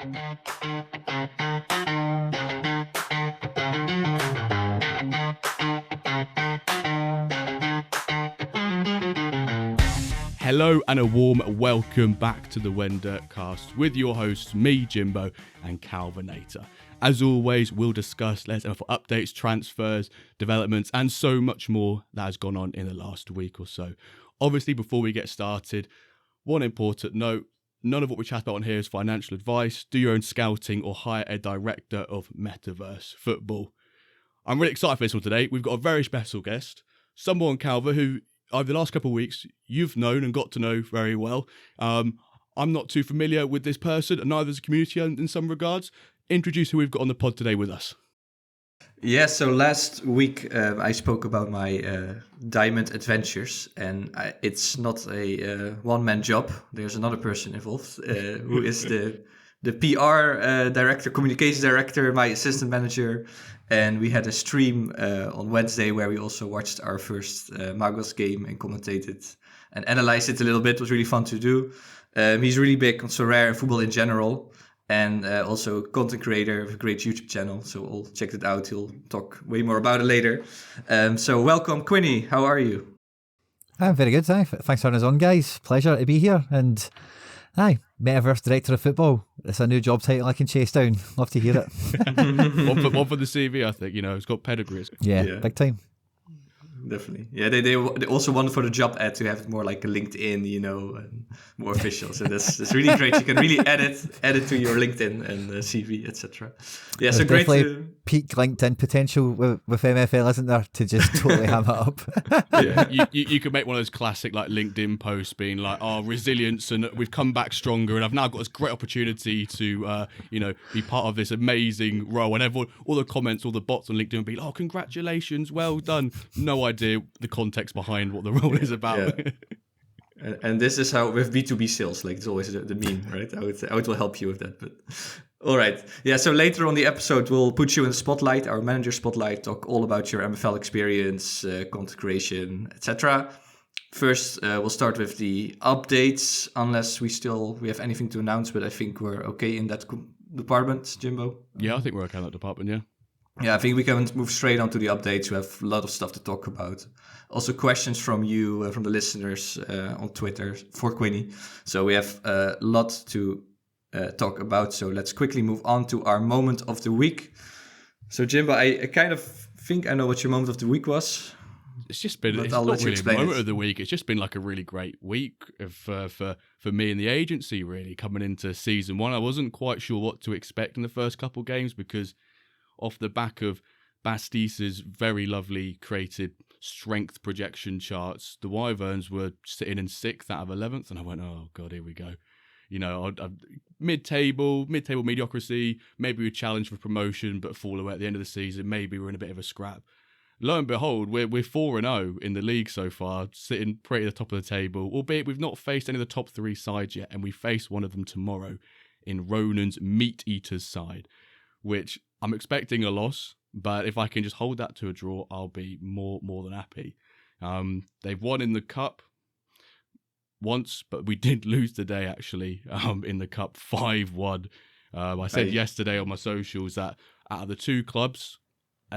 Hello and a warm welcome back to the When Dirt Cast with your hosts, me, Jimbo, and Calvinator. As always, we'll discuss NFL updates, transfers, developments, and so much more that has gone on in the last week or so. Obviously, before we get started, one important note, none of what we chat about on here is financial advice. Do your own scouting or hire a director of metaverse football. I'm really excited for this one today. We've got a very special guest, someone, Calva, who over the last couple of weeks, you've known and got to know very well. I'm not too familiar with this person, and neither is the community in some regards. Introduce who we've got on the pod today with us. Yeah, so last week I spoke about my diamond adventures, and it's not a one-man job. There's another person involved who is the PR director, communications director, my assistant manager. And we had a stream on Wednesday where we also watched our first Magos game and commentated and analyzed it a little bit. It was really fun to do. He's really big on Sorare and football in general, and also content creator of a great YouTube channel. So all check it out. He'll talk way more about it later. So welcome, Quinny. How are you? I'm very good. Thanks for having us on, guys. Pleasure to be here. And Metaverse Director of Football. It's a new job title I can chase down. Love to hear it. one for the CV, I think. It's got pedigree. Yeah, big time. Definitely. Yeah, they also wanted for the job ad to have it more like a LinkedIn, and more official. So that's really great. You can really add it to your LinkedIn and CV, etc. Yeah, There's so great to peak LinkedIn potential with MFL, isn't there? To just totally ham it up. Yeah, you could make one of those classic like LinkedIn posts being like, resilience, and we've come back stronger, and I've now got this great opportunity to be part of this amazing role. And everyone, all the comments, all the bots on LinkedIn would be like, congratulations, well done. No idea the context behind what the role is about. Yeah. And this is how with B2B sales, like it's always the meme, right? How it will help you with that. But all right. Yeah, so later on the episode, we'll put you in the spotlight, our manager spotlight, talk all about your MFL experience, content creation, etc. First, we'll start with the updates, unless we have anything to announce, but I think we're okay in that department, Jimbo. Yeah, I think we're okay in that department, yeah. Yeah, I think we can move straight on to the updates. We have a lot of stuff to talk about. Also, questions from you, from the listeners on Twitter for Quinny. So we have a lot to talk about. So let's quickly move on to our moment of the week. So Jimbo, I kind of think I know what your moment of the week was. It's just been, it's not really a moment of the week. It's just been like a really great week for me and the agency, really, coming into season one. I wasn't quite sure what to expect in the first couple of games because off the back of Bastise's very lovely created strength projection charts, the Wyverns were sitting in 6th out of 11th, and I went, oh God, here we go. Mid-table mediocrity, maybe we challenge for promotion, but fall away at the end of the season. Maybe we're in a bit of a scrap. Lo and behold, we're 4-0 in the league so far, sitting pretty at the top of the table, albeit we've not faced any of the top 3 sides yet, and we face one of them tomorrow in Ronan's Meat Eaters side, which I'm expecting a loss, but if I can just hold that to a draw, I'll be more than happy. They've won in the cup once, but we did lose today, actually, in the cup 5-1. I said yesterday on my socials that out of the 2 clubs,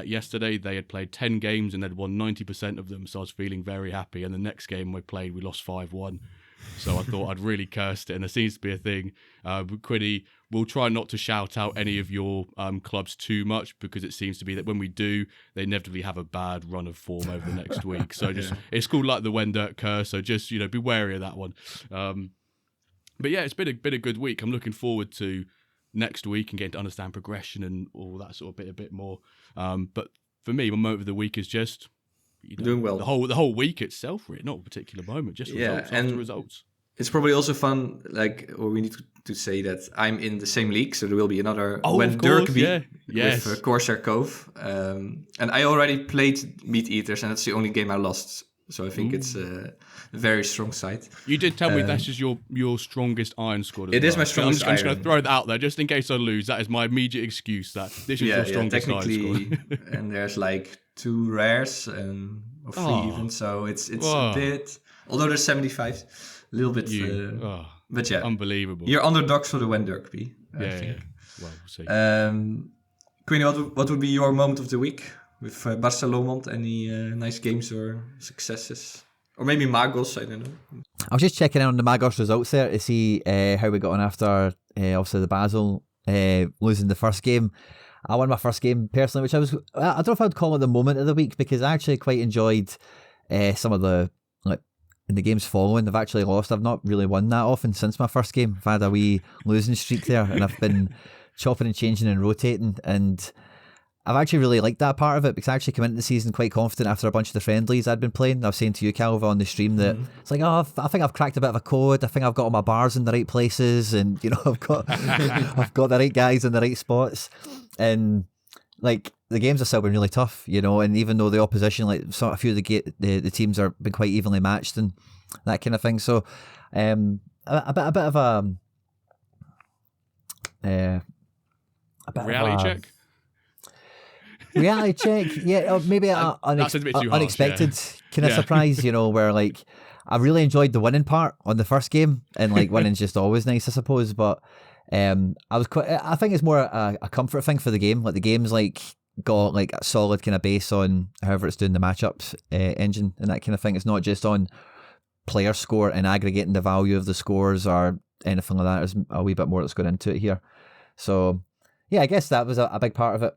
yesterday they had played 10 games and they'd won 90% of them, so I was feeling very happy. And the next game we played, we lost 5-1. So I thought I'd really cursed it, and there seems to be a thing. Quinny, we'll try not to shout out any of your clubs too much because it seems to be that when we do, they inevitably have a bad run of form over the next week. So it's called like the When Dirt curse. So just be wary of that one. But yeah, it's been a good week. I'm looking forward to next week and getting to understand progression and all that sort of bit more. But for me, my moment of the week is just doing well. The whole week itself, really, not a particular moment, just results after results. It's probably also fun, we need to say that I'm in the same league, so there will be another When Derby with Corsair Cove. And I already played Meat Eaters, and that's the only game I lost. So I think it's a very strong side. You did tell me that's just your strongest iron squad. It is my strongest iron. I'm just going to throw that out there, just in case I lose. That is my immediate excuse, that this is your strongest iron squad. And there's 2 rares and 3 even, so it's a bit... Although there's 75, a little bit... but yeah. Unbelievable. You're underdogs for the When Derby. I think. Well, we'll see. Quinny, what would be your moment of the week with Barcelona? Any nice games or successes? Or maybe Magos, I don't know. I was just checking in on the Magos results there to see how we got on after obviously the Basel losing the first game. I won my first game personally, which I don't know if I'd call it the moment of the week, because I actually quite enjoyed some of the, like, in the games following. I've actually lost. I've not really won that often since my first game. I've had a wee losing streak there, and I've been chopping and changing and rotating, and I've actually really liked that part of it, because I actually came into the season quite confident after a bunch of the friendlies I'd been playing. I was saying to you, Calva, on the stream that it's like, I think I've cracked a bit of a code. I think I've got all my bars in the right places, and I've got the right guys in the right spots. And like, the games have still been really tough, and even though the opposition, like, a few of the teams are been quite evenly matched and that kind of thing. So a bit of a reality check. Reality check, yeah, or maybe unexpected kind of surprise, where, like, I really enjoyed the winning part on the first game, and like, winning's just always nice, I suppose. But I think it's more a comfort thing for the game. Like, the game's like got like a solid kind of base on however it's doing the matchups engine and that kind of thing. It's not just on player score and aggregating the value of the scores or anything like that. There's a wee bit more that's going into it here. So yeah, I guess that was a big part of it.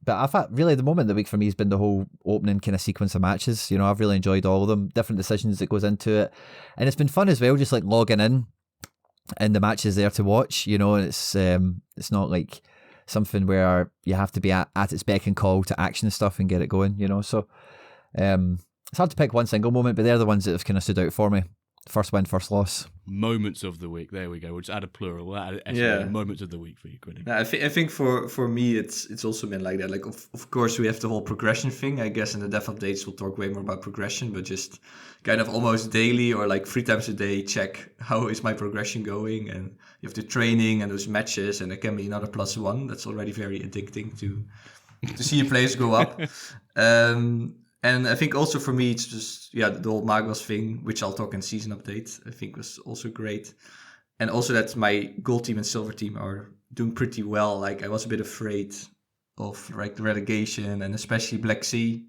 But I thought really the moment of the week for me has been the whole opening kind of sequence of matches. I've really enjoyed all of them, different decisions that goes into it, and it's been fun as well, just like logging in and the matches there to watch. And it's not like something where you have to be at its beck and call to action and stuff and get it going. So it's hard to pick one single moment, but they're the ones that have kind of stood out for me. First win, first loss. Moments of the week. There we go. We'll just add a plural. We'll add an moments of the week for you, Quinny. I think for me it's also been like that. Like, of course we have the whole progression thing. I guess in the dev updates we'll talk way more about progression, but just kind of almost daily or like 3 times a day check how is my progression going, and you have the training and those matches, and it can be another +1. That's already very addicting to see your players go up. And I think also for me, it's just, the whole Magos thing, which I'll talk in season update, I think was also great. And also that my gold team and silver team are doing pretty well. Like, I was a bit afraid of like the relegation, and especially Black Sea.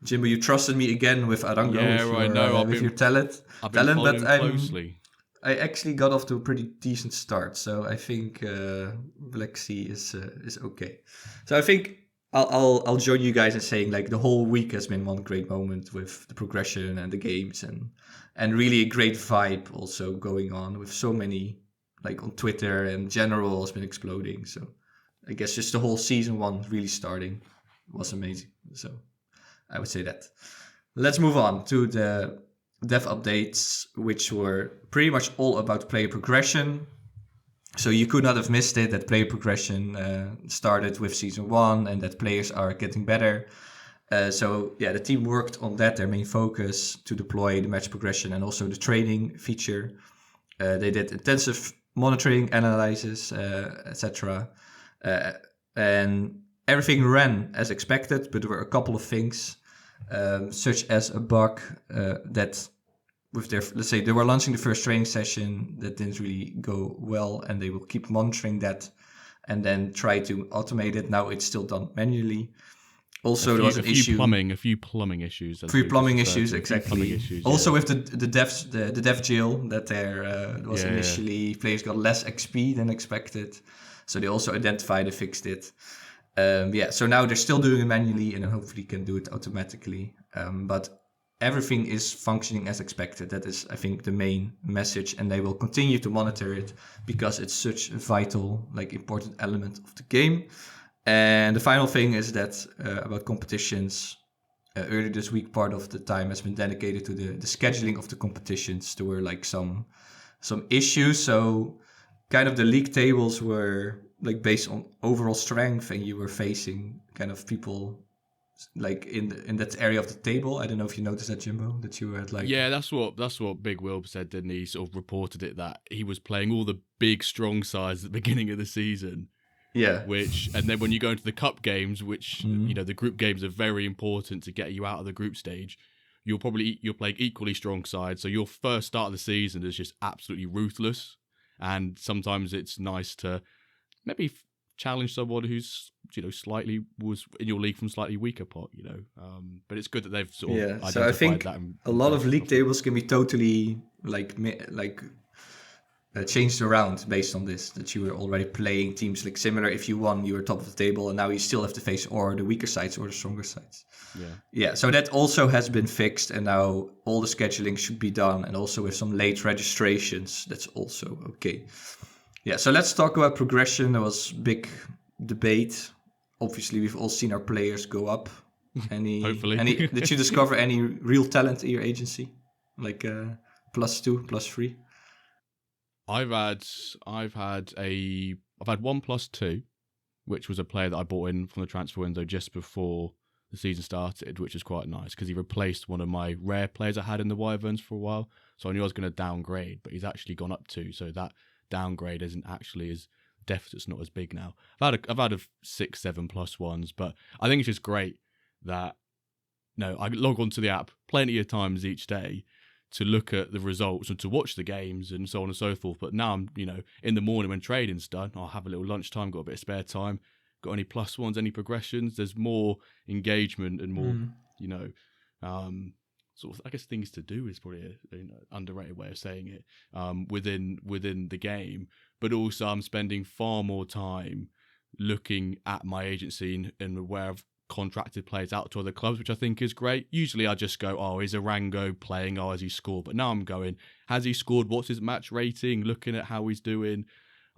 Jimbo, you trusted me again with Arango with your talent. I've been following closely. I actually got off to a pretty decent start. So I think Black Sea is okay. So I think I'll join you guys in saying, like, the whole week has been one great moment with the progression and the games, and really a great vibe also going on with so many, like, on Twitter, and general has been exploding. So I guess just the whole season 1 really starting was amazing. So I would say that. Let's move on to the dev updates, which were pretty much all about player progression. So you could not have missed it, that player progression started with season 1, and that players are getting better. The team worked on that, their main focus, to deploy the match progression and also the training feature. They did intensive monitoring, analysis, etc. And everything ran as expected, but there were a couple of things, such as a bug that with their, let's say, they were launching the first training session that didn't really go well, and they will keep monitoring that and then try to automate it. Now it's still done manually. Also, there was a few plumbing issues. Exactly. Also, with the dev jail, that there was initially players got less XP than expected, so they also identified and fixed it. So now they're still doing it manually, and then hopefully can do it automatically. But everything is functioning as expected. That is, I think, the main message, and they will continue to monitor it because it's such a vital, like, important element of the game. And the final thing is that about competitions, earlier this week, part of the time has been dedicated to the scheduling of the competitions. There were like some issues, so kind of the league tables were like based on overall strength, and you were facing kind of people like in that area of the table. I don't know if you noticed that, Jimbo, that you were like... Yeah, that's what Big Will said, didn't he? Sort of reported it, that he was playing all the big strong sides at the beginning of the season. Yeah. And then when you go into the cup games, which the group games are very important to get you out of the group stage, you're playing equally strong sides. So your first start of the season is just absolutely ruthless, And sometimes it's nice to maybe challenge someone who's, slightly was in your league from slightly weaker pot, but it's good that they've sort of identified so I think that. A lot of league tables can be totally changed around based on this, that you were already playing teams like similar. If you won, you were top of the table, and now you still have to face or the weaker sides or the stronger sides. Yeah, so that also has been fixed, and now all the scheduling should be done, and also with some late registrations, that's also okay. Yeah, so let's talk about progression. There was big debate. Obviously, we've all seen our players go up. Hopefully. Did you discover any real talent in your agency? Like +2, +3? I've had one +2, which was a player that I bought in from the transfer window just before the season started, which was quite nice because he replaced one of my rare players I had in the Wyverns for a while. So I knew I was going to downgrade, but he's actually gone up 2, so that downgrade isn't actually as deficit's not as big now. I've had a 6, 7 +1s, but I think it's just great that I log onto the app plenty of times each day to look at the results and to watch the games and so on and so forth. But now I'm, in the morning when trading's done, I'll have a little lunchtime, got a bit of spare time, got any +1s, any progressions. There's more engagement and more, sort of, I guess, things to do is probably an underrated way of saying it, within the game. But also I'm spending far more time looking at my agency and where I've contracted players out to other clubs, which I think is great. Usually I just go, oh, is Arango playing? Oh, has he scored? But now I'm going, has he scored? What's his match rating? Looking at how he's doing.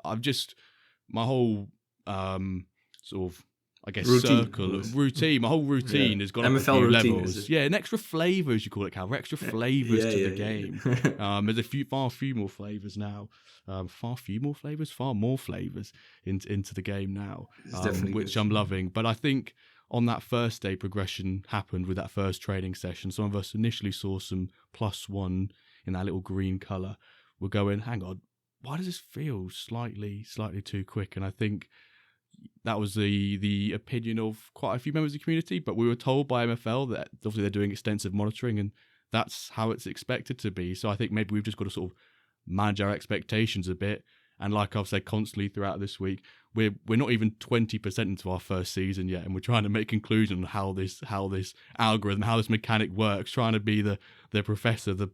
My whole sort of, I guess, routine. My whole routine has gone up a few levels. Yeah, an extra flavour, as you call it, Cal. Extra flavours to the game. There's far more flavours now. Far more flavours into the game now, which I'm loving. But I think on that first day, progression happened with that first training session. Some of us initially saw some +1 in that little green colour. We're going, hang on, why does this feel slightly too quick? And I think that was the opinion of quite a few members of the community, but we were told by MFL that obviously they're doing extensive monitoring and that's how it's expected to be. So I think maybe we've just got to sort of manage our expectations a bit. And like I've said constantly throughout this week, we're not even 20% into our first season yet, and we're trying to make conclusions on how this algorithm, how this mechanic works, trying to be the professor, the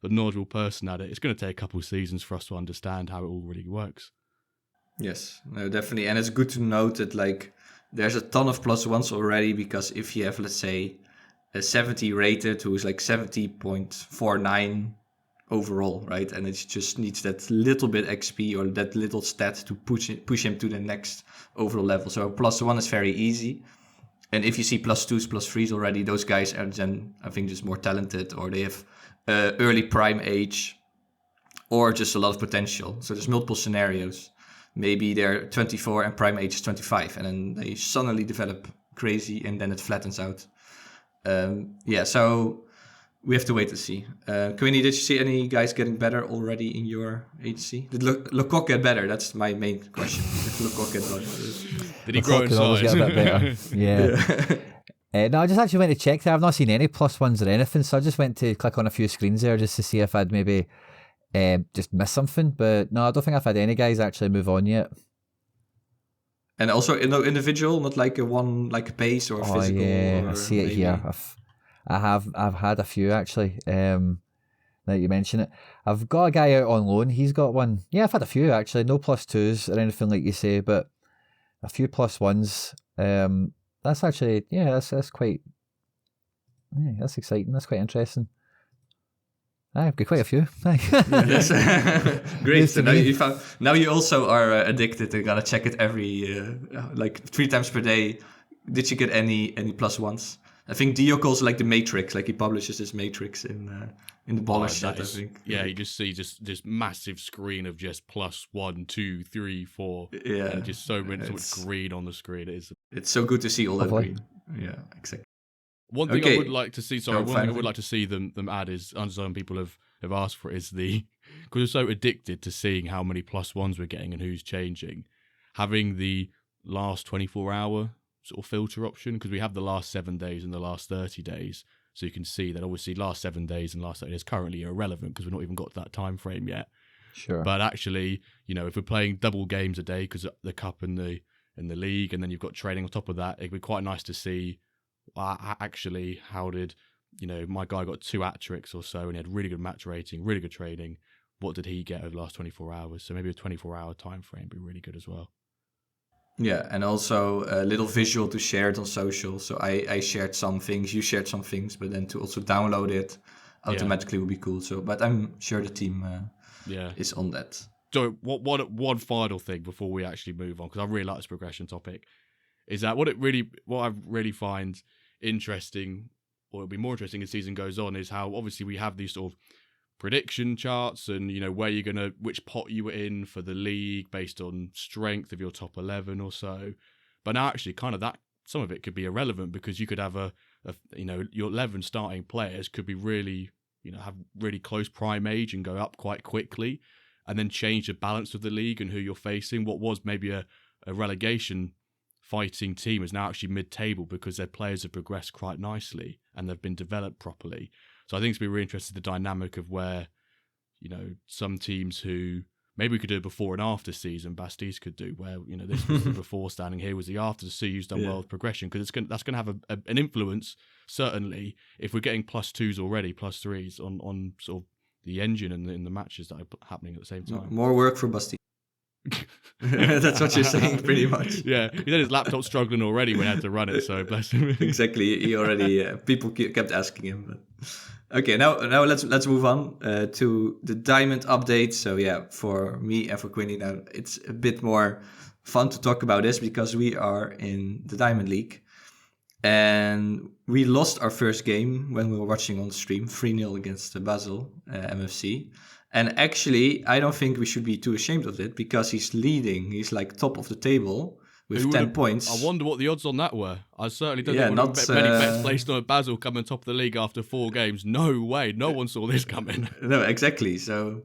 knowledgeable person at it. It's going to take a couple of seasons for us to understand how it all really works. Yes, no, definitely. And it's good to note that there's a ton of +1s already, because if you have, let's say, a 70 rated who is 70.49 overall, right? And it just needs that little bit XP or that little stat to push him to the next overall level. So +1 is very easy. And if you see +2s, +3s already, those guys are then, I think, just more talented, or they have early prime age, or just a lot of potential. So there's multiple scenarios. Maybe they're 24 and prime age is 25, and then they suddenly develop crazy, and then it flattens out. So we have to wait to see. Quinny, did you see any guys getting better already in your agency? Did Lecoq get better? That's my main question. Did Lecoq get better? Did he grow in size? Get a bit better. Yeah. No, I just actually went to check there. I've not seen any +1s or anything, so I just went to click on a few screens there just to see if I'd maybe just missed something. But no, I don't think I've had any guys actually move on yet. And also individual, not like a pace or physical. Yeah, or I see it maybe. here. I've had a few actually. Now you mention it, I've got a guy out on loan. He's got one. Yeah, I've had a few actually. No +2s or anything like you say, but a few +1s. That's actually that's quite. Yeah, that's exciting. That's quite interesting. I've got quite a few. Yes. Great. So now you also are addicted and gotta check it every 3 times per day. Did you get any +1s? I think Dio calls it the matrix. He publishes this matrix in the baller chat. I think. Yeah, you just see this massive screen of just +1, 2, 3, 4. Yeah, and just so much green on the screen. It's so good to see all that green. Yeah, exactly. One thing I would like to see, I would like to see them add is, and some people have asked for it, is because we're so addicted to seeing how many +1s we're getting and who's changing, having the last 24-hour sort of filter option, because we have the last 7 days and the last 30 days, so you can see that obviously last 7 days and last 30 days currently are irrelevant because we've not even got to that time frame yet. Sure. But actually, if we're playing double games a day because the cup and the league, and then you've got training on top of that, it'd be quite nice to see actually how did my guy got 2 hat-tricks or so, and he had really good match rating, really good training. What did he get over the last 24 hours? So maybe a 24-hour time frame would be really good as well. Yeah, and also a little visual to share it on social. So I shared some things, you shared some things, but then to also download it automatically would be cool. So, but I'm sure the team is on that. So one final thing before we actually move on, because I really like this progression topic, is that what I really find interesting, or it'll be more interesting as season goes on, is how obviously we have these sort of prediction charts and where you're gonna, which pot you were in for the league based on strength of your top 11 or so. But now actually kind of that, some of it could be irrelevant, because you could have a your 11 starting players could be really have really close prime age and go up quite quickly, and then change the balance of the league and who you're facing. What was maybe a relegation fighting team is now actually mid-table because their players have progressed quite nicely and they've been developed properly. So I think it's been really interesting, the dynamic of where, some teams who maybe we could do a before and after season, Bastille could do, where, this was the before standing, here was the after, to see who's done well with progression, because that's going to have an influence, certainly, if we're getting +2s already, +3s on sort of the engine and in the matches that are happening at the same time. More work for Bastille. That's what you're saying, pretty much. Yeah, he said his laptop's struggling already when he had to run it, so bless him. Exactly, he already people kept asking him. But... Okay, now let's move on to the Diamond update. So yeah, for me and for Quinny now, it's a bit more fun to talk about this because we are in the Diamond League, and we lost our first game when we were watching on stream, 3-0 against the Basel MFC. And actually, I don't think we should be too ashamed of it, because he's leading. He's like top of the table with 10 points. I wonder what the odds on that were. I certainly don't think many bets placed on Basel coming top of the league after 4 games. No way. No one saw this coming. No, exactly. So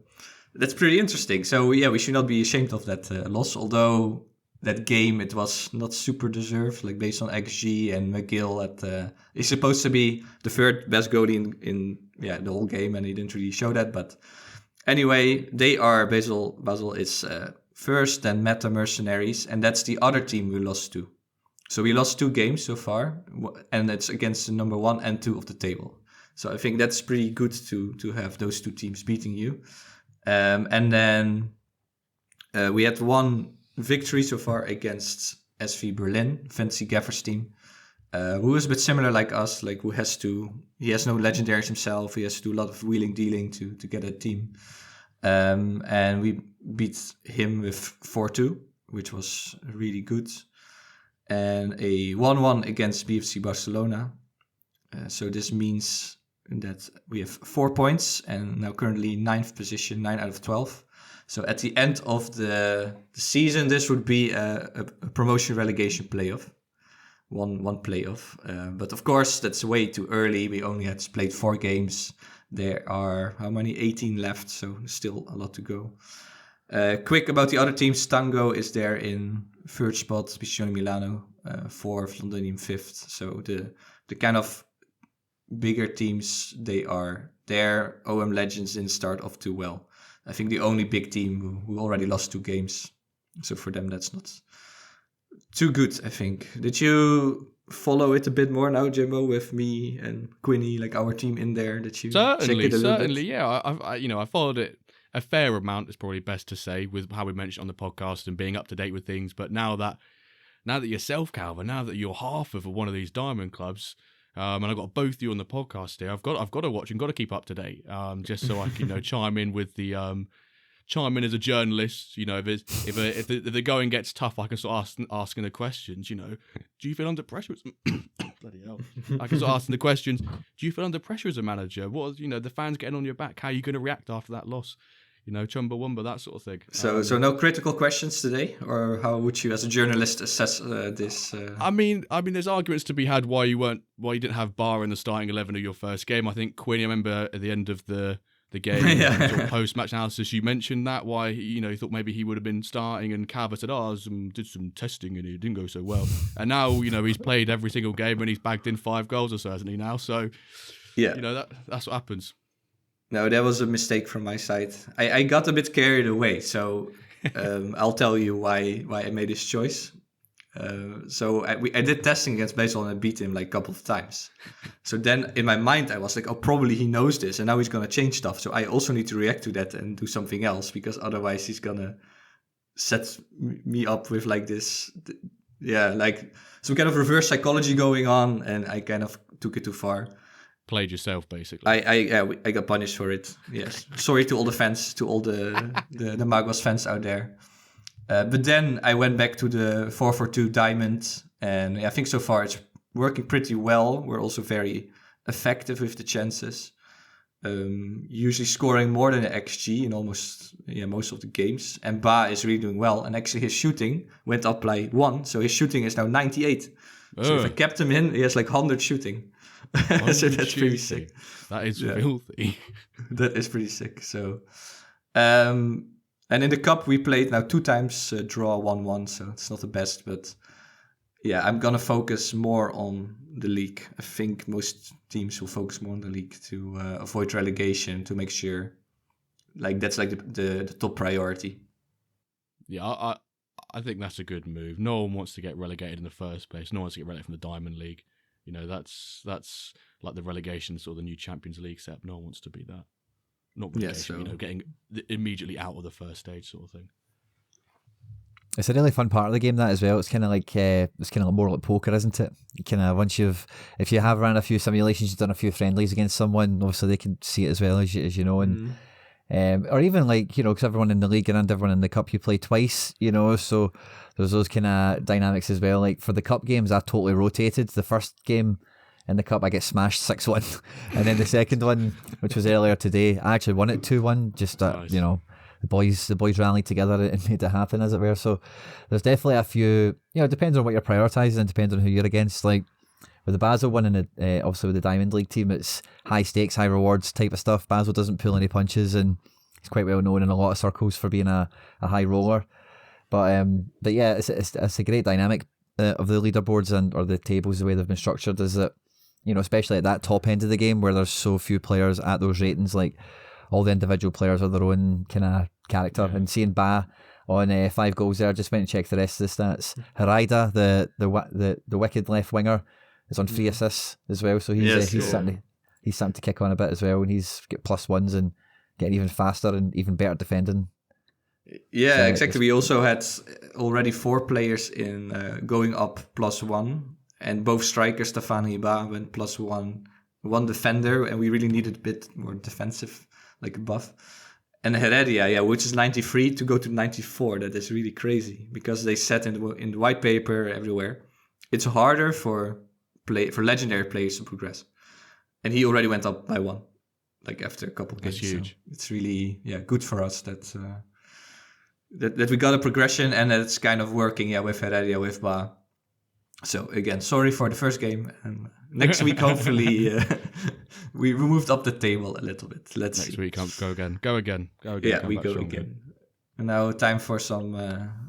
that's pretty interesting. So yeah, we should not be ashamed of that loss. Although that game, it was not super deserved, like based on XG, and McGill is supposed to be the 3rd best goalie in the whole game, and he didn't really show that. But anyway, they are Basel is first, then Meta Mercenaries, and that's the other team we lost to. So we lost 2 games so far, and it's against the number 1 and 2 of the table. So I think that's pretty good to have those 2 teams beating you. And then we had 1 victory so far against SV Berlin, Fancy Gaffer's team, who is a bit similar like us, like he has no legendaries himself, he has to do a lot of wheeling dealing to get a team. And we beat him with 4-2, which was really good. And a 1-1 against BFC Barcelona. So this means that we have 4 points and now currently 9th position, 9 out of 12. So at the end of the season, this would be a promotion relegation playoff. One playoff. But of course, that's way too early. We only had played 4 games. There are, 18 left, so still a lot to go. Quick about the other teams. Tango is there in 3rd spot, Piccioni Milano 4th, Londinium 5th. So the kind of bigger teams, they are there. OM Legends didn't start off too well. I think the only big team who already lost 2 games. So for them, that's not too good, I think. Did you follow it a bit more now, Jimbo, with me and Quinny, like our team in there? Did you certainly, bit? Yeah. I followed it a fair amount. It's probably best to say, with how we mentioned on the podcast and being up to date with things. But now that yourself, Calvin, now that you're half of one of these diamond clubs, and I've got both of you on the podcast here, I've got to watch and got to keep up to date, just so I can chime in with the chime in as a journalist. If the going gets tough, I can start asking the questions. Do you feel under pressure? Bloody hell! I can start asking the questions. Do you feel under pressure as a manager? What the fans getting on your back? How are you going to react after that loss? Chumbawamba, that sort of thing. So no critical questions today, or how would you, as a journalist, assess this? I mean, there's arguments to be had why you didn't have Barr in the starting 11 of your first game. I think Quinny, I remember at the end of the game, post-match analysis, you mentioned that why you thought maybe he would have been starting, and Calvert said, did some testing and it didn't go so well. And now he's played every single game and he's bagged in 5 goals or so, hasn't he now? So yeah, that's what happens. No, that was a mistake from my side. I got a bit carried away, so I'll tell you why I made this choice. So I did testing against Basil and I beat him like a couple of times. So then in my mind I was like, oh, probably he knows this and now he's gonna change stuff. So I also need to react to that and do something else because otherwise he's gonna set me up with like this, like some kind of reverse psychology going on, and I kind of took it too far. Played yourself, basically. I got punished for it. Yes, sorry to all the fans, to all the Magos fans out there. But then I went back to the 4-4-2 diamond, and I think so far it's working pretty well. We're also very effective with the chances, usually scoring more than the XG in almost most of the games. And Ba is really doing well, and actually his shooting went up by 1, so his shooting is now 98. So if I kept him in, he has like 100 shooting. So that's pretty sick. That is filthy. That is pretty sick. So, and in the cup we played now 2 times, draw 1-1. So it's not the best, but yeah, I'm gonna focus more on the league. I think most teams will focus more on the league to avoid relegation, to make sure like that's like the top priority. Yeah, I think that's a good move. No one wants to get relegated in the first place. No one wants to get relegated from the Diamond League. You know, that's like the relegation or the new Champions League setup. No one wants to be that. Not relegation, getting immediately out of the first stage sort of thing. It's a really fun part of the game, that as well. It's kind of like more like poker, isn't it? You kind of if you have ran a few simulations, you've done a few friendlies against someone, obviously they can see it as well as you know, and or even like because everyone in the league and everyone in the cup you play twice, so there's those kind of dynamics as well. Like for the cup games, I totally rotated. The first game in the cup, I get smashed 6-1, and then the second one, which was earlier today, I actually won it 2-1. Just nice. The boys rallied together and made it happen, as it were. So there's definitely a few. It depends on what you're prioritising and depends on who you're against. Like with the Basel one and obviously with the Diamond League team, it's high stakes, high rewards type of stuff. Basel doesn't pull any punches, and he's quite well known in a lot of circles for being a high roller. But yeah, it's a great dynamic of the leaderboards or the tables, the way they've been structured, is that especially at that top end of the game where there's so few players at those ratings, like all the individual players are their own kind of character. And seeing Ba on 5 goals there, I just went and checked the rest of the stats. Harida, the wicked left winger, is on 3 assists as well. So he's starting to kick on a bit as well, and he's got +1s and getting even faster and even better defending. Yeah, exactly. We also had already 4 players in going up +1, and both strikers, Stefani Ba, went +1. One defender, and we really needed a bit more defensive, like a buff. And Heredia, which is 93 to go to 94. That is really crazy because they said in the white paper everywhere, it's harder for legendary players to progress. And he already went up by 1, like after a couple of games. That's huge. So it's really good for us that we got a progression and that it's kind of working with Heredia, with Ba. So again, sorry for the first game. And next week, hopefully, we moved up the table a little bit. Next week, go again. Yeah, we go again. And now time for some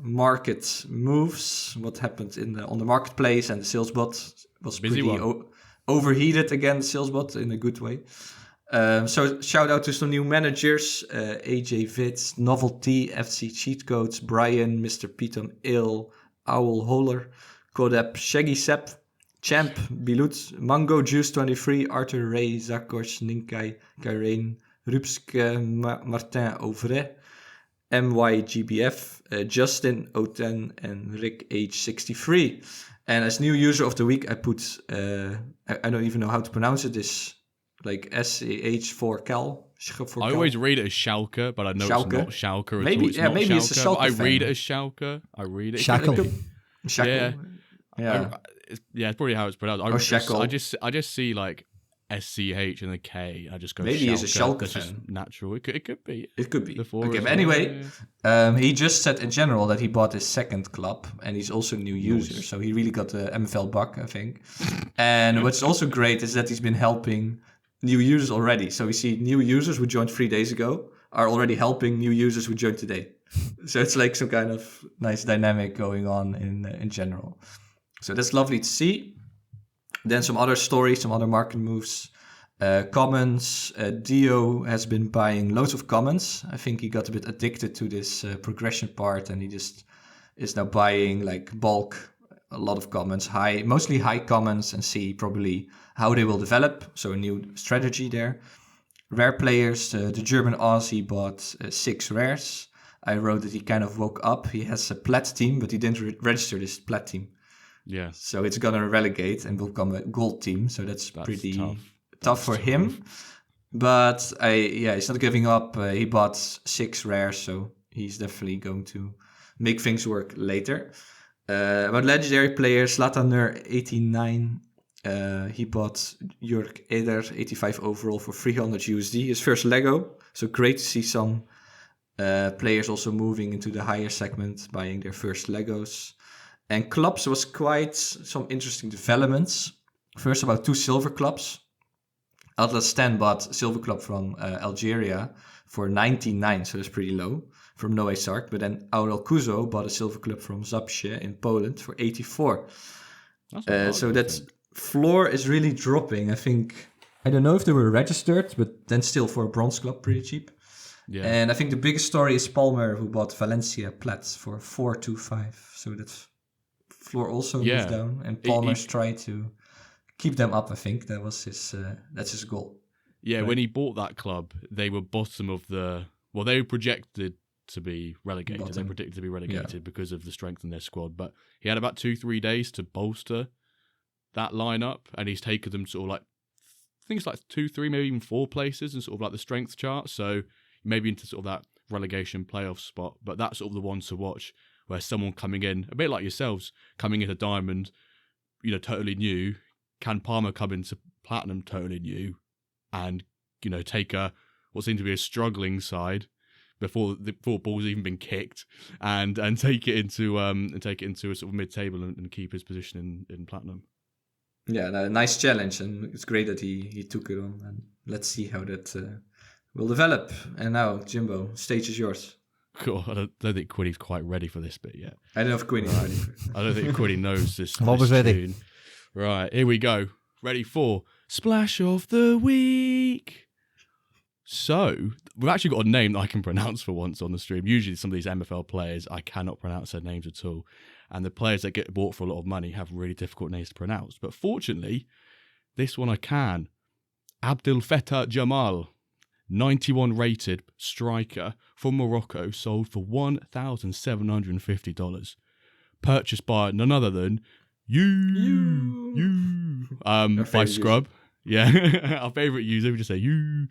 market moves. What happened on the marketplace, and the sales bot was pretty overheated again. Sales bot in a good way. So shout out to some new managers: AJ Vitz, Novelty, FC Cheat Codes, Brian, Mr. Piton Ill, Owl Holler, Kodep, Shaggy Sepp, Champ, Bilut, Mango Juice 23, Arthur Ray, Zakos, Ninkai, Karen, Rupske, Martin Auvray, MYGBF, Justin O10, and Rick H63. And as new user of the week, I put, I don't even know how to pronounce it, this like SH4Cal. I always read it as Schalke, but I know Schalke? It's not Schalke Maybe, at all. It's not it's a Schalke I fan. read it as Schalke. I read it. Shackle. Yeah. It's probably how it's pronounced. Shackle. I just see like SCH and a K. I just go. Maybe Schalke. he's a Schalke That's fan. Just natural. It could be. It could be. Okay, But well. anyway, he just said in general that he bought his second club, and he's also a new user. So he really got the MFL buck, I think. And what's also great is that he's been helping new users already. So we see new users who joined 3 days ago are already helping new users who joined today. So it's like some kind of nice dynamic going on in general. So that's lovely to see. Then some other stories, some other market moves. Commons, Dio has been buying loads of commons. I think he got a bit addicted to this progression part, and he just is now buying like bulk, a lot of commons, mostly high commons, and see probably how they will develop. So a new strategy there. Rare players, the German Aussie bought 6 rares. I wrote that he kind of woke up. He has a plat team, but he didn't register this plat team. Yeah. So it's going to relegate and will become a gold team. So that's pretty tough for him. But he's not giving up. He bought 6 rares, so he's definitely going to make things work later. About legendary players, Lataner 89. He bought Jörg Eder 85 overall for 300 USD, his first Lego. So great to see some players also moving into the higher segment, buying their first Legos. And clubs was quite some interesting developments. First, about 2 silver clubs. Atlas 10 bought silver club from Algeria for 99, so that's pretty low, from Noé Sark. But then Aurel Kuzo bought a silver club from Zabrze in Poland for 84. So that's floor is really dropping. I don't know if they were registered, but then still for a bronze club, pretty cheap. Yeah. And I think the biggest story is Palmer, who bought Valencia Plats for 425. So that's floor also moved down, and Palmer's tried to keep them up. I think that was that's his goal. Yeah, right? When he bought that club, they were bottom of they were projected to be relegated. Bottom. They predicted to be relegated because of the strength in their squad. But he had about 2-3 days to bolster that lineup, and he's taken them sort of like, I think it's like 2-3, maybe even 4 places in sort of like the strength chart. So maybe into sort of that relegation playoff spot. But that's sort of the one to watch, where someone coming in, a bit like yourselves, coming into Diamond, totally new. Can Palmer come into Platinum totally new and, take what seemed to be a struggling side before the ball's even been kicked and take it into a sort of mid-table and keep his position in Platinum? Yeah, a nice challenge, and it's great that he took it on. And let's see how that will develop. And now, Jimbo, stage is yours. Cool. I don't think Quinny's quite ready for this bit yet. I don't know if Quinny's ready for it. I don't think Quinny knows this. I'm always ready. Right, here we go. Ready for Splash of the Week. So, we've actually got a name that I can pronounce for once on the stream. Usually some of these MFL players, I cannot pronounce their names at all. And the players that get bought for a lot of money have really difficult names to pronounce. But fortunately, this one I can. Abdel Fattah Jamal, 91 rated striker from Morocco, sold for $1,750. Purchased by none other than by Scrub. Yeah, our favourite user, we just say you.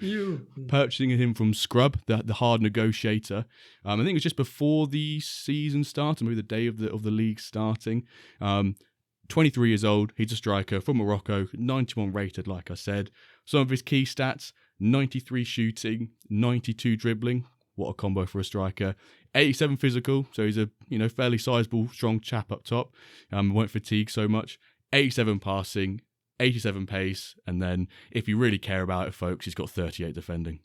Purchasing him from Scrub, the hard negotiator. I think it was just before the season started, maybe the day of the league starting. 23 years old, he's a striker from Morocco, 91 rated, like I said. Some of his key stats: 93 shooting, 92 dribbling. What a combo for a striker. 87 physical, so he's a fairly sizable, strong chap up top. Won't fatigue so much. 87 passing, 87 pace, and then if you really care about it, folks, he's got 38 defending.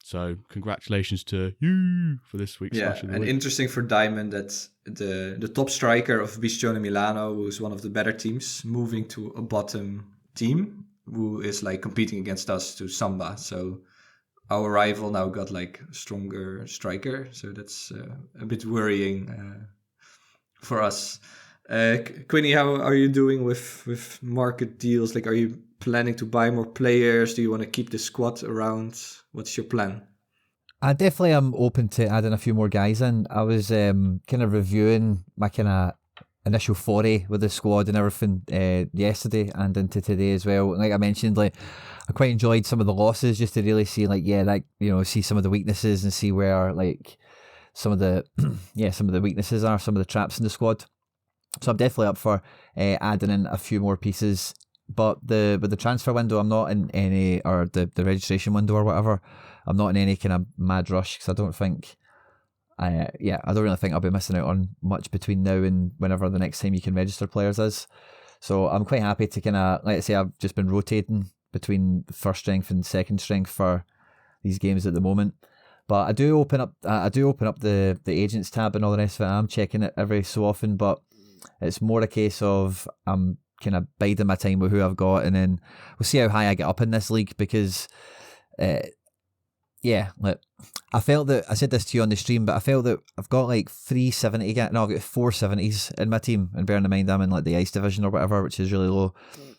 So congratulations to you for this week's Smash of the Week. Interesting for Diamond that the top striker of Biccione Milano, who is one of the better teams, moving to a bottom team, who is like competing against us to Samba. So our rival now got like a stronger striker, so that's a bit worrying for us. Quinny, how are you doing with market deals? Like, are you planning to buy more players? Do you want to keep the squad around? What's your plan? I definitely am open to adding a few more guys in. I was kind of reviewing my kind of initial foray with the squad and everything yesterday and into today as well. Like I mentioned, like I quite enjoyed some of the losses just to really see see some of the weaknesses and see where like some of the weaknesses are, some of the traps in the squad. So I'm definitely up for adding in a few more pieces. But with the transfer window, I'm not in any, or the registration window or whatever, I'm not in any kind of mad rush because I don't really think I'll be missing out on much between now and whenever the next time you can register players is. So I'm quite happy to kind of, like I say, I've just been rotating between first strength and second strength for these games at the moment. But I do open up the agents tab and all the rest of it. I'm checking it every so often, but it's more a case of I'm kind of biding my time with who I've got, and then we'll see how high I get up in this league because, like I felt that I said this to you on the stream, but I felt that I've got like 370. I've got 470s in my team, and bearing in mind I'm in like the ice division or whatever, which is really low.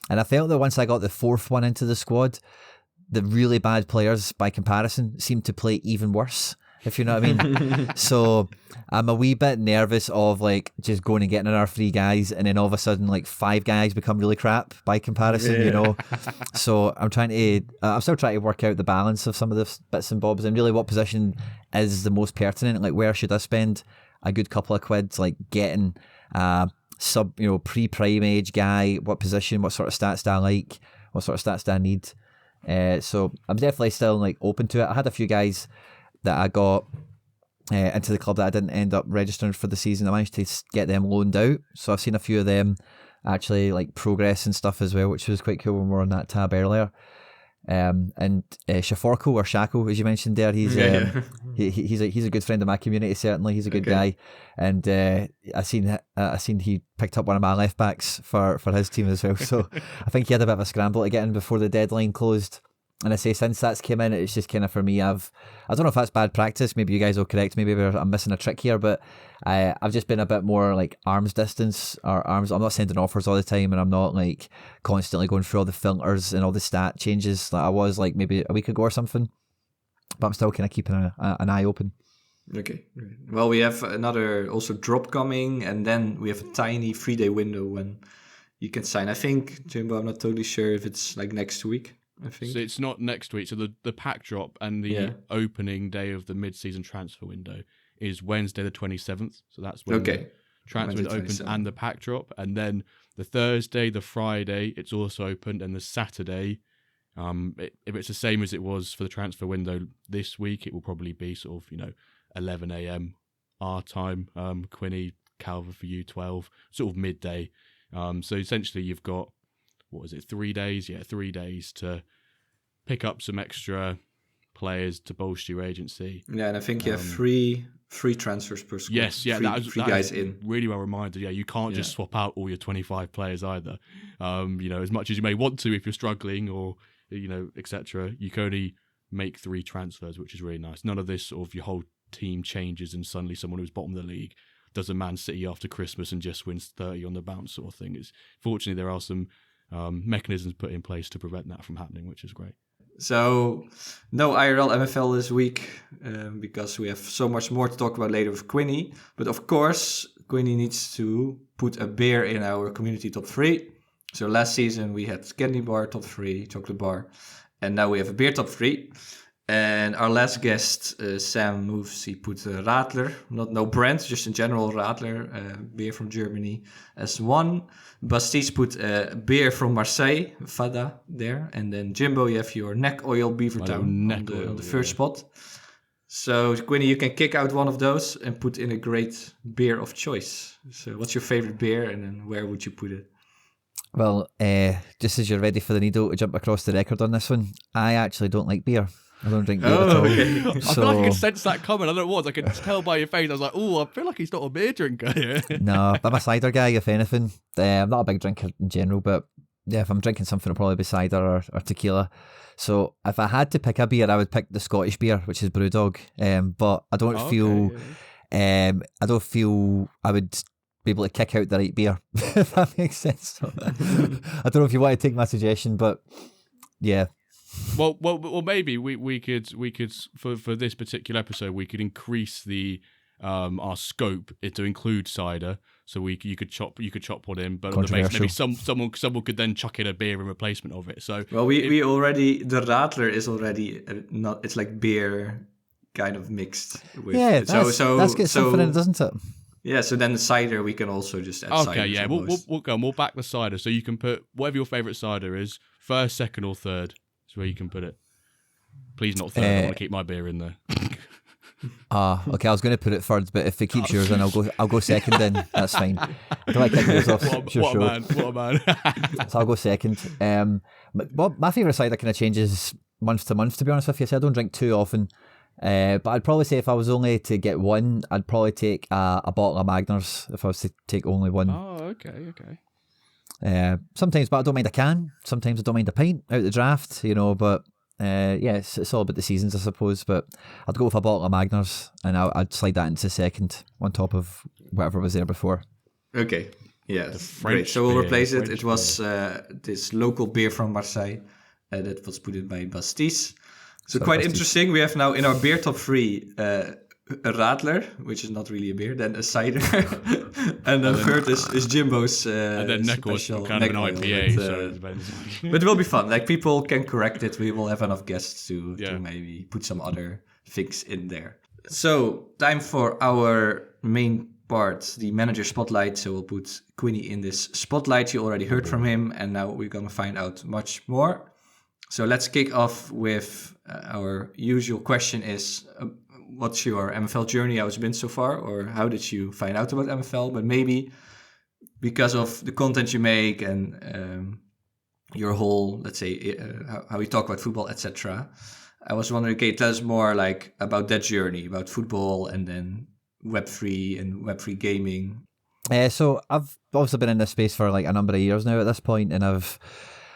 And I felt that once I got the fourth one into the squad, the really bad players by comparison seemed to play even worse, if you know what I mean. So I'm a wee bit nervous of like just going and getting our 3 guys, and then all of a sudden like 5 guys become really crap by comparison, you know. So I'm still trying to work out the balance of some of the bits and bobs, and really what position is the most pertinent. Like where should I spend a good couple of quids, like getting pre-prime age guy, what position, what sort of stats do I like, what sort of stats do I need. So I'm definitely still like open to it. I had a few guys that I got into the club that I didn't end up registering for the season. I managed to get them loaned out, so I've seen a few of them actually like progress and stuff as well, which was quite cool when we were on that tab earlier. And Shaforko or Shako, as you mentioned there, he's a good friend of my community. Certainly, he's a good guy, and I seen he picked up one of my left backs for his team as well. So I think he had a bit of a scramble to get in before the deadline closed. And I say since that's came in, it's just kind of for me. I don't know if that's bad practice. Maybe you guys will correct me. Maybe I'm missing a trick here, but I've just been a bit more like arm's distance or arms. I'm not sending offers all the time, and I'm not like constantly going through all the filters and all the stat changes that I was like maybe a week ago or something. But I'm still kind of keeping an eye open. Okay. Well, we have another also drop coming, and then we have a tiny 3-day window when you can sign. I think, Jimbo, I'm not totally sure if it's like next week. I think. So it's not next week. So the pack drop and the opening day of the mid-season transfer window is Wednesday the 27th. So that's when the transfer window opens and the pack drop. And then the Thursday, the Friday, it's also opened. And the Saturday, if it's the same as it was for the transfer window this week, it will probably be sort of, 11 a.m. our time. Quinny, Calvin for you, 12, sort of midday. So essentially you've got, 3 days? Yeah, 3 days to pick up some extra players to bolster your agency. Yeah, and I think you have free transfers per squad. Yes, yeah, that guys in. Really well reminded. Yeah, you can't just swap out all your 25 players either. As much as you may want to if you're struggling or, etc., you can only make 3 transfers, which is really nice. None of this sort of your whole team changes and suddenly someone who's bottom of the league does a Man City after Christmas and just wins 30 on the bounce sort of thing. Fortunately, there are some mechanisms put in place to prevent that from happening, which is great. So no IRL MFL this week because we have so much more to talk about later with Quinny. But of course, Quinny needs to put a beer in our community top 3. So last season we had candy bar top 3, chocolate bar, and now we have a beer top 3. And our last guest, Sam moves, he put Radler, no brand, just in general Radler, beer from Germany as 1. Bastise put beer from Marseille, Fada, there. And then Jimbo, you have your neck oil Beavertown on the first spot. So Quinny, you can kick out one of those and put in a great beer of choice. So what's your favorite beer and then where would you put it? Well, just as you're ready for the needle to jump across the record on this one, I actually don't like beer. I don't drink beer at all. Okay. I feel like I could sense that coming. I don't know what. I could tell by your face. I was like, I feel like he's not a beer drinker here. No, I'm a cider guy, if anything. I'm not a big drinker in general, but yeah, if I'm drinking something, it'll probably be cider or tequila. So if I had to pick a beer, I would pick the Scottish beer, which is Brewdog. But I don't feel I would be able to kick out the right beer, if that makes sense. So, I don't know if you want to take my suggestion, but yeah. Well, maybe we could for this particular episode we could increase the our scope to include cider, so you could chop one in, but on the base maybe someone could then chuck in a beer in replacement of it. So we already the Radler is already not, it's like beer kind of mixed with that's good something in it, doesn't it? Yeah, so then the cider we can also just add cider. Okay, yeah, we'll back the cider, so you can put whatever your favourite cider is, first, second, or third. Where you can put it. Please not third. I want to keep my beer in there. Okay. I was going to put it third, but if it keeps yours, then I'll go second. Then that's fine. I don't like kicking yours off. What a man! So I'll go second. But my favourite cider kind of changes month to month. To be honest with you, so I don't drink too often. But I'd probably say if I was only to get one, I'd probably take a bottle of Magners. If I was to take only one. Oh, okay. Sometimes, but I don't mind a can. Sometimes I don't mind a pint out the draft, but it's all about the seasons, I suppose. But I'd go with a bottle of Magners, and I'd slide that into second on top of whatever was there before. Okay, yeah, great. So we'll replace it. It was this local beer from Marseille that was put in by Bastis. So quite interesting. We have now in our beer top 3 a Radler, which is not really a beer, then a cider, and then third is Jimbo's and then special kind of an IPA. But it will be fun. Like, people can correct it. We will have enough guests to maybe put some other things in there. So time for our main part, the manager spotlight. So we'll put Quinny in this spotlight. You already heard from him, and now we're gonna find out much more. So let's kick off with our usual question is, what's your MFL journey? How it's been so far? Or how did you find out about MFL? But maybe because of the content you make and your whole, let's say, how you talk about football, etc. I was wondering, okay, tell us more like about that journey, about football and then Web3 and Web3 gaming. So I've also been in this space for like a number of years now at this point, and I've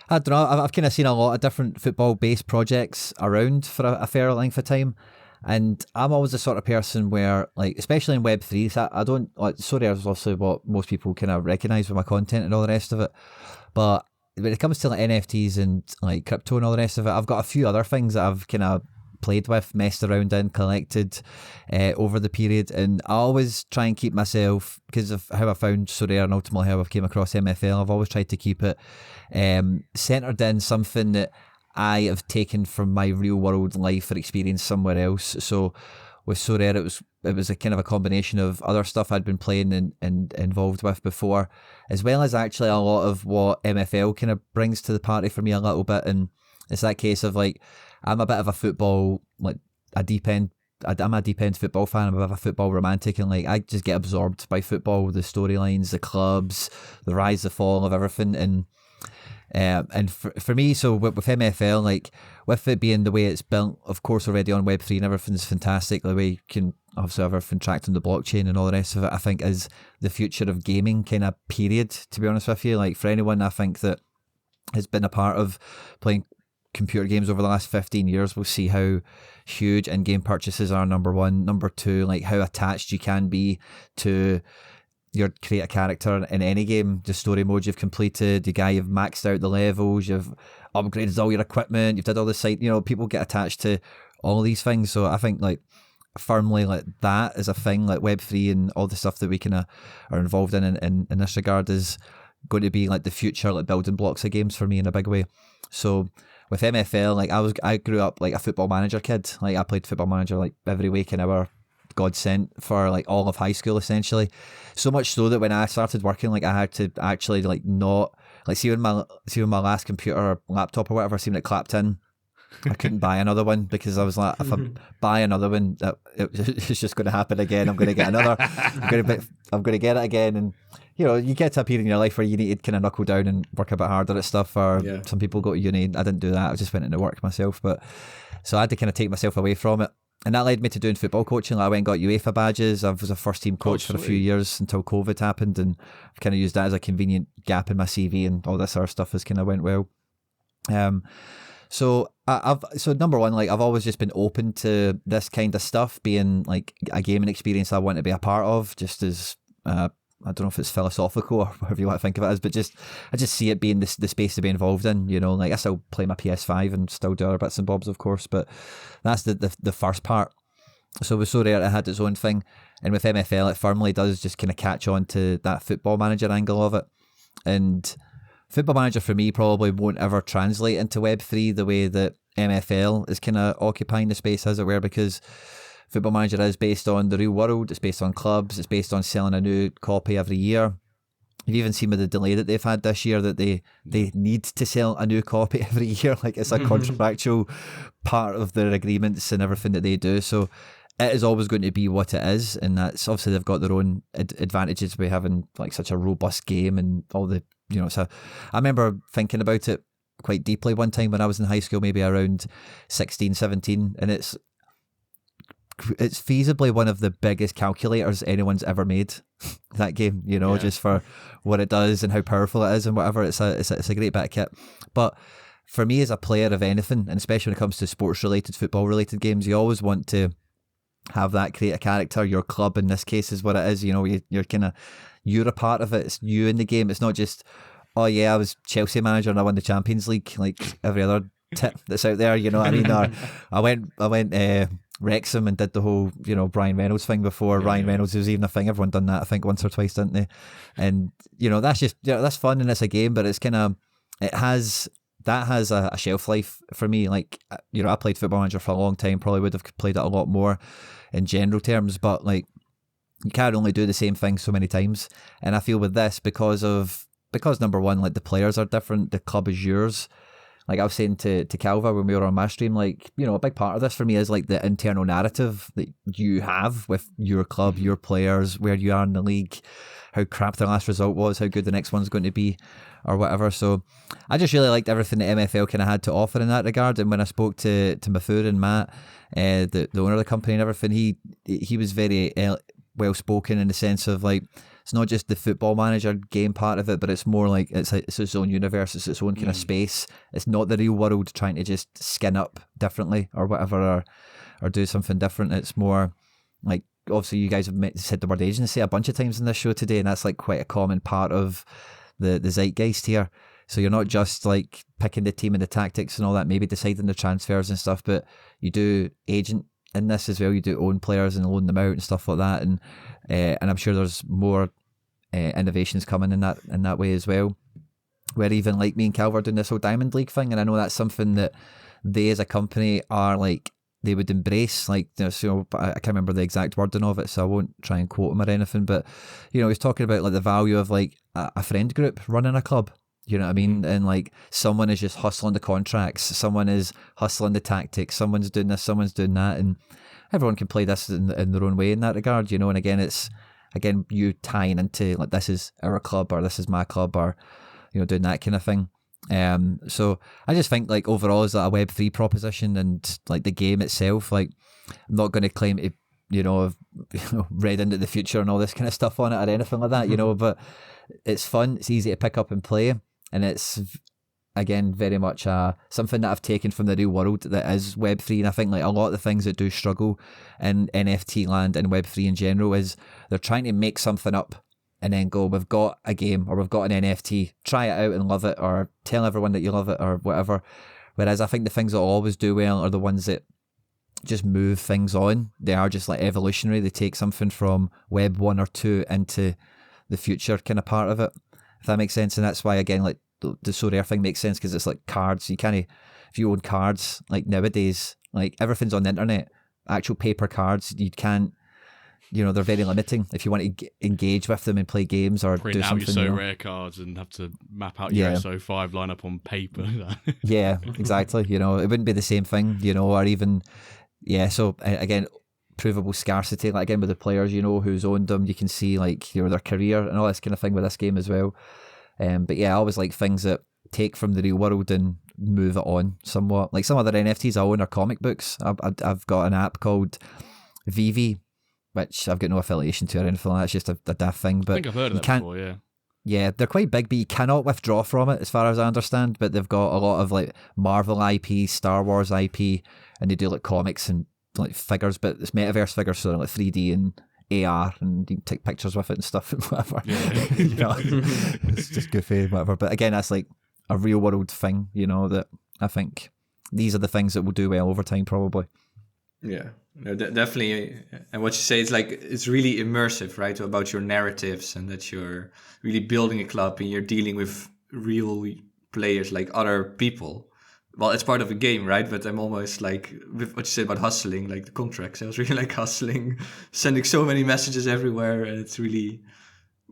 kind of seen a lot of different football-based projects around for a fair length of time. And I'm always the sort of person where, like, especially in Web3, so I don't, like, Sorare is also what most people kind of recognise with my content and all the rest of it. But when it comes to like NFTs and like crypto and all the rest of it, I've got a few other things that I've kind of played with, messed around in, collected over the period. And I always try and keep myself, because of how I found Sorare and ultimately how I've came across MFL, I've always tried to keep it centred in something that I have taken from my real world life or experience somewhere else. So with Sorare, it was a kind of a combination of other stuff I'd been playing and involved with before, as well as actually a lot of what MFL kind of brings to the party for me a little bit. And it's that case of like, I'm a bit of a football, like I'm a deep end football fan. I'm a bit of a football romantic, and like I just get absorbed by football, the storylines, the clubs, the rise, the fall of everything. And for me, so with MFL, like with it being the way it's built, of course, already on Web3 and everything's fantastic, the way you can obviously have everything tracked on the blockchain and all the rest of it, I think is the future of gaming kind of period, to be honest with you. Like for anyone, I think that has been a part of playing computer games over the last 15 years will see how huge in-game purchases are, number one. Number two, like how attached you can be to create a character in any game, the story mode you've completed, the guy you've maxed out the levels, you've upgraded all your equipment, you've did all the site, people get attached to all these things. So I think like firmly like that is a thing, like Web3 and all the stuff that we kind of are involved in this regard is going to be like the future, like building blocks of games for me in a big way. So with MFL, like I grew up like a football manager kid. Like I played football manager like every week and hour, God sent, for like all of high school essentially. So much so that when I started working, like I had to actually like not like see when my last computer or laptop or whatever seemed it clapped in, I couldn't buy another one because I was like, if I buy another one, it's just going to happen again. I'm going to get another. I'm going to get it again. And you get to a period in your life where you need to kind of knuckle down and work a bit harder at stuff. Or some people go to uni. I didn't do that. I just went into work myself. But so I had to kind of take myself away from it. And that led me to doing football coaching. Like I went and got UEFA badges. I was a first team coach for a few years until COVID happened, and I've kind of used that as a convenient gap in my CV, and all this other stuff has kind of went well. So so number one, like I've always just been open to this kind of stuff being like a gaming experience I want to be a part of, just as I don't know if it's philosophical or whatever you want to think of it as, but I just see it being the space to be involved in, like I still play my PS5 and still do other bits and bobs, of course, but that's the first part. So with Sorare, it had its own thing, and with MFL, it firmly does just kind of catch on to that football manager angle of it. And Football Manager for me probably won't ever translate into Web3 the way that MFL is kind of occupying the space, as it were, because Football Manager is based on the real world, it's based on clubs, it's based on selling a new copy every year. You've even seen with the delay that they've had this year that they need to sell a new copy every year. Like it's a contractual part of their agreements and everything that they do. So it is always going to be what it is, and that's obviously they've got their own advantages by having like such a robust game and all the, so I remember thinking about it quite deeply one time when I was in high school, maybe around 16, 17, and it's it's feasibly one of the biggest calculators anyone's ever made. That game, just for what it does and how powerful it is and whatever. It's a great bit of kit. But for me as a player of anything, and especially when it comes to sports related, football related games, you always want to have that create a character. Your club in this case is what it is. You're a part of it. It's you in the game. It's not just, oh yeah, I was Chelsea manager and I won the Champions League like every other tip that's out there. You know what I mean? Or I went Wrexham and did the whole Ryan Reynolds thing before Ryan Reynolds was even a thing. Everyone done that I think once or twice, didn't they? And that's just that's fun and it's a game, but it's that has a shelf life for me. Like, I played Football Manager for a long time, probably would have played it a lot more in general terms, but like you can't only do the same thing so many times. And I feel with this, because number one, like the players are different, the club is yours. Like I was saying to Calva when we were on my stream, like, a big part of this for me is like the internal narrative that you have with your club, your players, where you are in the league, how crap the last result was, how good the next one's going to be, or whatever. So I just really liked everything that MFL kind of had to offer in that regard. And when I spoke to Mafur and Matt, the owner of the company and everything, he was very well spoken in the sense of like, it's not just the Football Manager game part of it, but it's more like it's its own universe, it's its own kind of space. It's not the real world trying to just skin up differently or whatever, or do something different. It's more like, obviously you guys have said the word agency a bunch of times in this show today, and that's like quite a common part of the zeitgeist here. So you're not just like picking the team and the tactics and all that, maybe deciding the transfers and stuff, but you do agent in this as well. You do own players and loan them out and stuff like that, and I'm sure there's more innovations coming in that way as well. Where even like me and Calvert doing this whole Diamond League thing, and I know that's something that they as a company are like, they would embrace. Like, so I can't remember the exact wording of it, so I won't try and quote him or anything. But he's talking about like the value of like a friend group running a club. You know what I mean? And like someone is just hustling the contracts, someone is hustling the tactics, someone's doing this, someone's doing that, and everyone can play this in their own way in that regard. And again, it's you tying into like, this is our club or this is my club, or doing that kind of thing. So I just think like overall is that a Web3 proposition, and like the game itself, like I'm not going to claim to have read into the future and all this kind of stuff on it or anything like that, but it's fun, it's easy to pick up and play, and it's again very much something that I've taken from the real world that is Web3. And I think like a lot of the things that do struggle in NFT land and Web3 in general is they're trying to make something up and then go, we've got a game or we've got an NFT, try it out and love it, or tell everyone that you love it or whatever. Whereas I think the things that always do well are the ones that just move things on. They are just like evolutionary. They take something from Web 1 or 2 into the future kind of part of it, if that makes sense. And that's why, again, like the Sorare thing makes sense, because it's like cards. You can't, if you own cards, like nowadays, like everything's on the internet. Actual paper cards, you can't, they're very limiting if you want to engage with them and play games or print do out something. Your Sorare cards and have to map out your SO5 lineup on paper. Yeah, exactly. It wouldn't be the same thing, or even, so again, provable scarcity, like again with the players, who's owned them, you can see like, their career and all this kind of thing with this game as well. But yeah, I always like things that take from the real world and move it on somewhat. Like some other NFTs I own are comic books. I've got an app called VV, which I've got no affiliation to or anything like that. It's just a daft thing. But I think I've heard of that before, yeah. Yeah, they're quite big, but you cannot withdraw from it as far as I understand. But they've got a lot of like Marvel IP, Star Wars IP, and they do like comics and like figures, but it's metaverse figures, so they're like 3D and AR, and you can take pictures with it and stuff and whatever. Yeah. It's just goofy, whatever. But again, that's like a real world thing, that I think these are the things that will do well over time, probably. Yeah, no, definitely. And what you say is like, it's really immersive, right? About your narratives, and that you're really building a club and you're dealing with real players, like other people. Well, it's part of a game, right? But I'm almost like, with what you said about hustling, like the contracts, I was really like hustling, sending so many messages everywhere. And it's really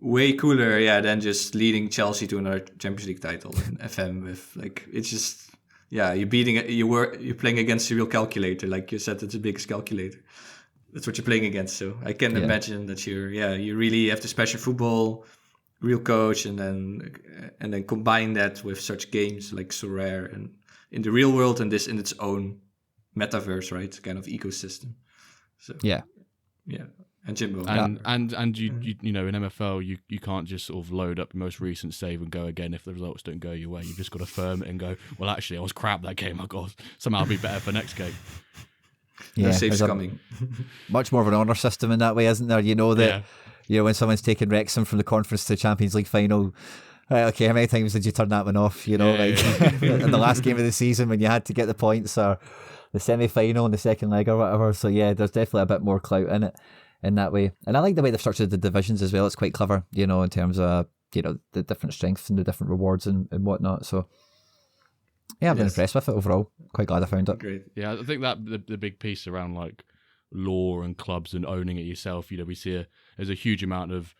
way cooler, than just leading Chelsea to another Champions League title in FM with like, it's just, you're playing against a real calculator. Like you said, it's the biggest calculator. That's what you're playing against. So I can imagine that you really have to special football, real coach, and then combine that with such games like Sorare and in the real world, and this in its own metaverse, right? Kind of ecosystem. So yeah. And Jimbo. And you know, in MFL you can't just sort of load up your most recent save and go again if the results don't go your way. You've just got to firm it and go, well, actually I was crap that game, I got somehow I'll be better for next game. No saves coming. Much more of an honour system in that way, isn't there? You know that you know when someone's taking Wrexham from the Conference to the Champions League final, right, okay, how many times did you turn that one off? You know, in the last game of the season when you had to get the points, or the semi-final and the second leg or whatever. So yeah, there's definitely a bit more clout in it in that way. And I like the way they've structured the divisions as well. It's quite clever, you know, in terms of, you know, the different strengths and the different rewards and whatnot. So yeah, I've been impressed with it overall. Quite glad I found it. Great. Yeah, I think that the big piece around like law and clubs and owning it yourself, you know, we see there's a huge amount of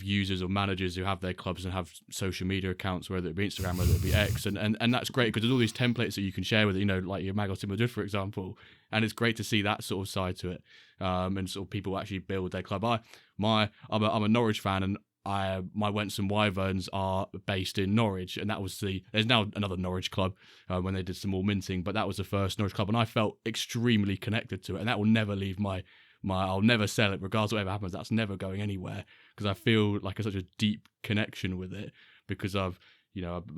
users or managers who have their clubs and have social media accounts, whether it be Instagram, whether it be X, and that's great because there's all these templates that you can share with it, you know, like your Magos de Madrid, for example, and it's great to see that sort of side to it, and sort of people actually build their club. I'm a Norwich fan, and my Wents and Wyverns are based in Norwich, and that was there's now another Norwich club when they did some more minting, but that was the first Norwich club, and I felt extremely connected to it, and that will never leave I'll never sell it, regardless of whatever happens. That's never going anywhere because I feel like such a deep connection with it because I've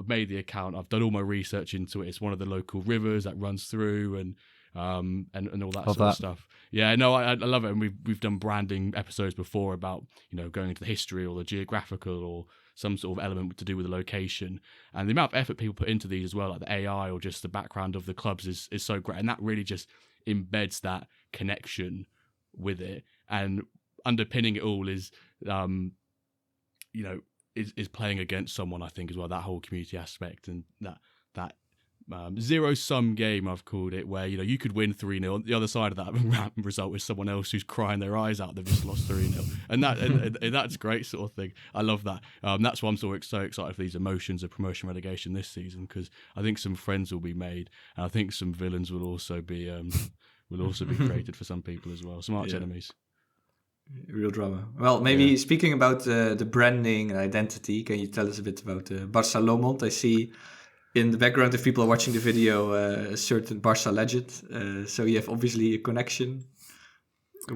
made the account, I've done all my research into it. It's one of the local rivers that runs through and all that sort of stuff. Yeah, no, I love it, and we've done branding episodes before about, you know, going into the history or the geographical or some sort of element to do with the location, and the amount of effort people put into these as well, like the AI or just the background of the clubs is so great, and that really just embeds that connection with it, and underpinning it all is is playing against someone, I think, as well, that whole community aspect, and that zero-sum game, I've called it, where, you know, you could win 3-0, the other side of that result is someone else who's crying their eyes out they've just lost 3-0, and that's great sort of thing. I love that. That's why I'm so excited for these emotions of promotion relegation this season, because I think some friends will be made, and I think some villains will also be created for some people as well, some arch enemies. Real drama. Well, maybe speaking about the branding and identity, can you tell us a bit about Barca Lomond? I see in the background, if people are watching the video, a certain Barca legend. So you have obviously a connection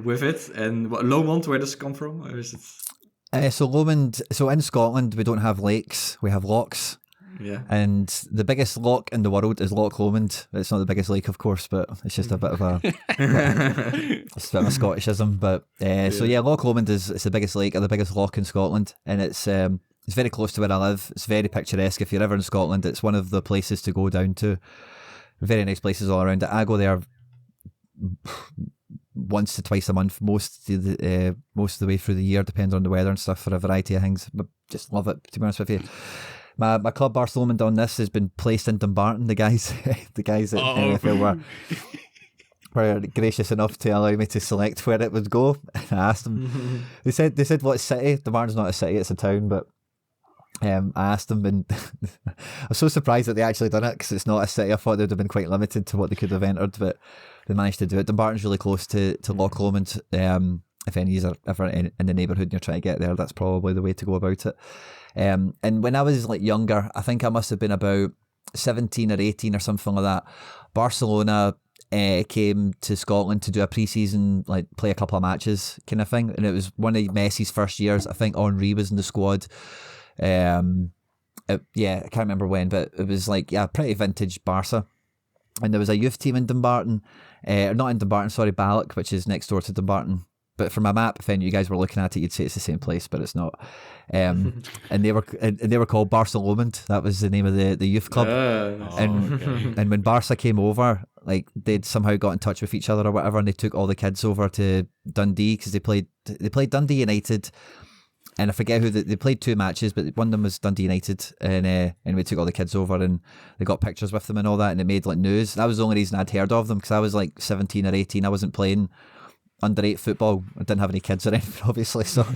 with it. And Lomond, where does it come from? Or is it? So Lomond. So in Scotland, we don't have lakes; we have lochs. Yeah. And the biggest loch in the world is Loch Lomond. It's not the biggest lake, of course, but it's just a bit of a Scottishism. But so yeah, Loch Lomond it's the biggest lake or the biggest loch in Scotland, and it's very close to where I live. It's very picturesque. If you're ever in Scotland, it's one of the places to go down to. Very nice places all around it. I go there once to twice a month, most of the way through the year, depending on the weather and stuff, for a variety of things. But just love it, to be honest with you. My club Barcelona on this has been placed in Dumbarton. The guys at NFL were gracious enough to allow me to select where it would go. I asked them. They said what city? Dumbarton's not a city; it's a town. But I asked them, and I was so surprised that they actually done it because it's not a city. I thought they would have been quite limited to what they could have entered, but they managed to do it. Dumbarton's really close to Loch Lomond. If any of you are ever in the neighbourhood and you're trying to get there, that's probably the way to go about it. And when I was like younger, I think I must have been about 17 or 18 or something like that. Barcelona came to Scotland to do a pre-season, like play a couple of matches kind of thing. And it was one of Messi's first years. I think Henry was in the squad. I can't remember when, but it was like, pretty vintage Barca. And there was a youth team in Dumbarton, not in Dumbarton, sorry, Balloch, which is next door to Dumbarton. But from a map, if any of you guys were looking at it, you'd say it's the same place, but it's not. And they were called Barca Lomond. That was the name of the youth club. And when Barca came over, like they'd somehow got in touch with each other or whatever, and they took all the kids over to Dundee because they played Dundee United. And I forget who they played 2 matches, but one of them was Dundee United, and we took all the kids over and they got pictures with them and all that, and it made like news. That was the only reason I'd heard of them, because I was like 17 or 18. I wasn't playing under-8 football. I didn't have any kids or anything, obviously. So,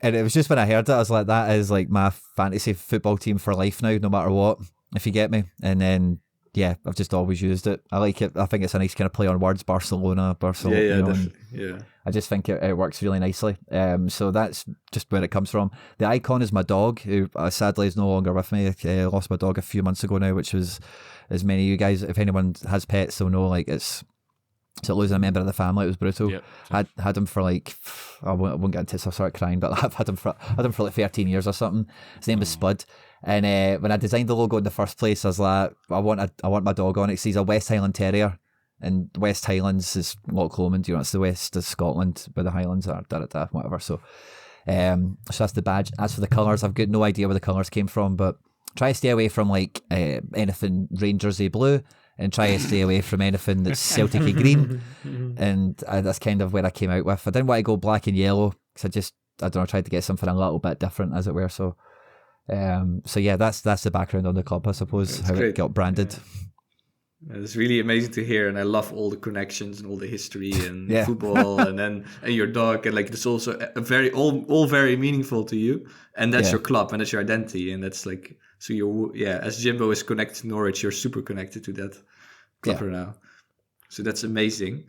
and it was just when I heard it, I was like, that is like my fantasy football team for life now, no matter what, if you get me. And then, yeah, I've just always used it. I like it. I think it's a nice kind of play on words, Barcelona. Yeah, definitely. Yeah. I just think it works really nicely. So that's just where it comes from. The icon is my dog, who sadly is no longer with me. I lost my dog a few months ago now, which was, as many of you guys, if anyone has pets, they'll know, like it's So losing a member of the family, it was brutal. Yep, had him for like, I won't get into it, so I start crying, but I've had him for like 13 years or something. His name was Spud. And when I designed the logo in the first place, I was like, I want my dog on it. 'Cause he's a West Highland Terrier, and West Highlands is Loch Lomond. It's the west of Scotland where the Highlands are. Whatever. So that's the badge. As for the colours, I've got no idea where the colours came from, but try to stay away from like anything Rangersy blue, and try to stay away from anything that's Celtic-y green. And that's kind of where I came out with. I didn't want to go black and yellow because I don't know, tried to get something a little bit different, as it were. So yeah, that's the background on the club, I suppose, that's how great. It got branded. Yeah. It's really amazing to hear, and I love all the connections and all the history and football, and your dog, and like it's also a very all very meaningful to you, and that's your club and that's your identity, and that's like so you're as Jimbo is connected to Norwich, you're super connected to that club now, so that's amazing.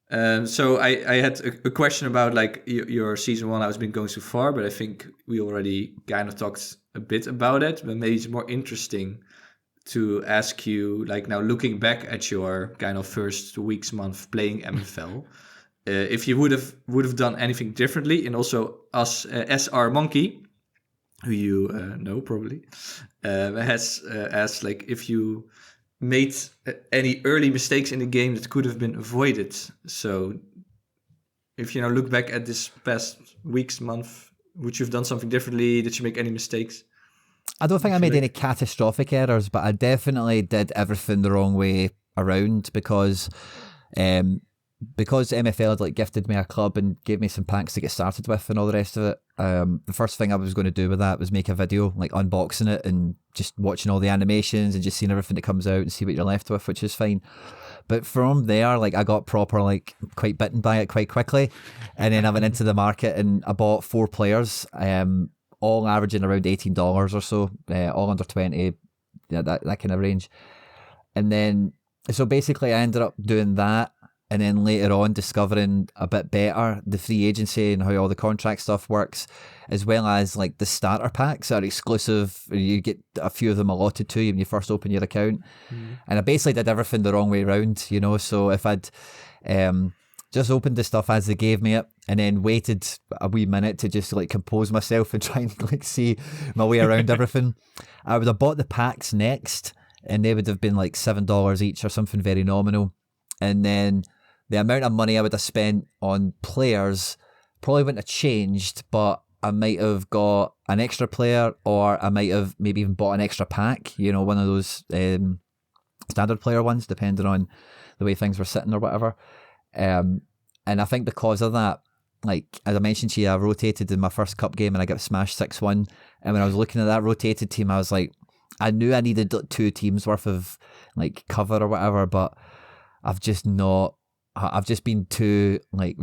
So I had a question about like your season 1. I was been going so far, but I think we already kind of talked a bit about it, but maybe it's more interesting to ask you, like now looking back at your kind of first weeks, month playing MFL, if you would have done anything differently, and also us SR Monkey, who you know probably, has asked like if you made any early mistakes in the game that could have been avoided. So if you look back at this past weeks, month, would you have done something differently? Did you make any mistakes? I don't think I made any catastrophic errors, but I definitely did everything the wrong way around because MFL had like gifted me a club and gave me some packs to get started with and all the rest of it. The first thing I was going to do with that was make a video, like unboxing it and just watching all the animations and just seeing everything that comes out and see what you're left with, which is fine. But from there, like I got proper, like quite bitten by it quite quickly. And then I went into the market and I bought 4 players, all averaging around $18 or so, all under 20, that kind of range. And then, so basically I ended up doing that, and then later on discovering a bit better the free agency and how all the contract stuff works, as well as like the starter packs are exclusive. You get a few of them allotted to you when you first open your account. And I basically did everything the wrong way around, so if I'd just opened the stuff as they gave me it and then waited a wee minute to just like compose myself and try and like see my way around everything, I would have bought the packs next, and they would have been like $7 each or something very nominal. And then the amount of money I would have spent on players probably wouldn't have changed, but I might have got an extra player, or I might have maybe even bought an extra pack, one of those standard player ones, depending on the way things were sitting or whatever. And I think because of that, like as I mentioned to you, I rotated in my first cup game and I got smashed 6-1. And when I was looking at that rotated team, I was like, I knew I needed 2 teams worth of like cover or whatever, but I've just been too like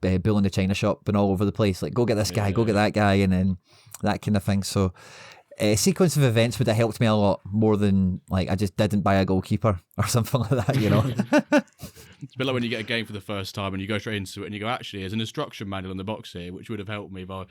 bull in the china shop, been all over the place, like go get this guy, go get that guy, and then that kind of thing. So a sequence of events would have helped me a lot more than like I just didn't buy a goalkeeper or something like that, It's a bit like when you get a game for the first time and you go straight into it and you go, actually, there's an instruction manual on the box here, which would have helped me if I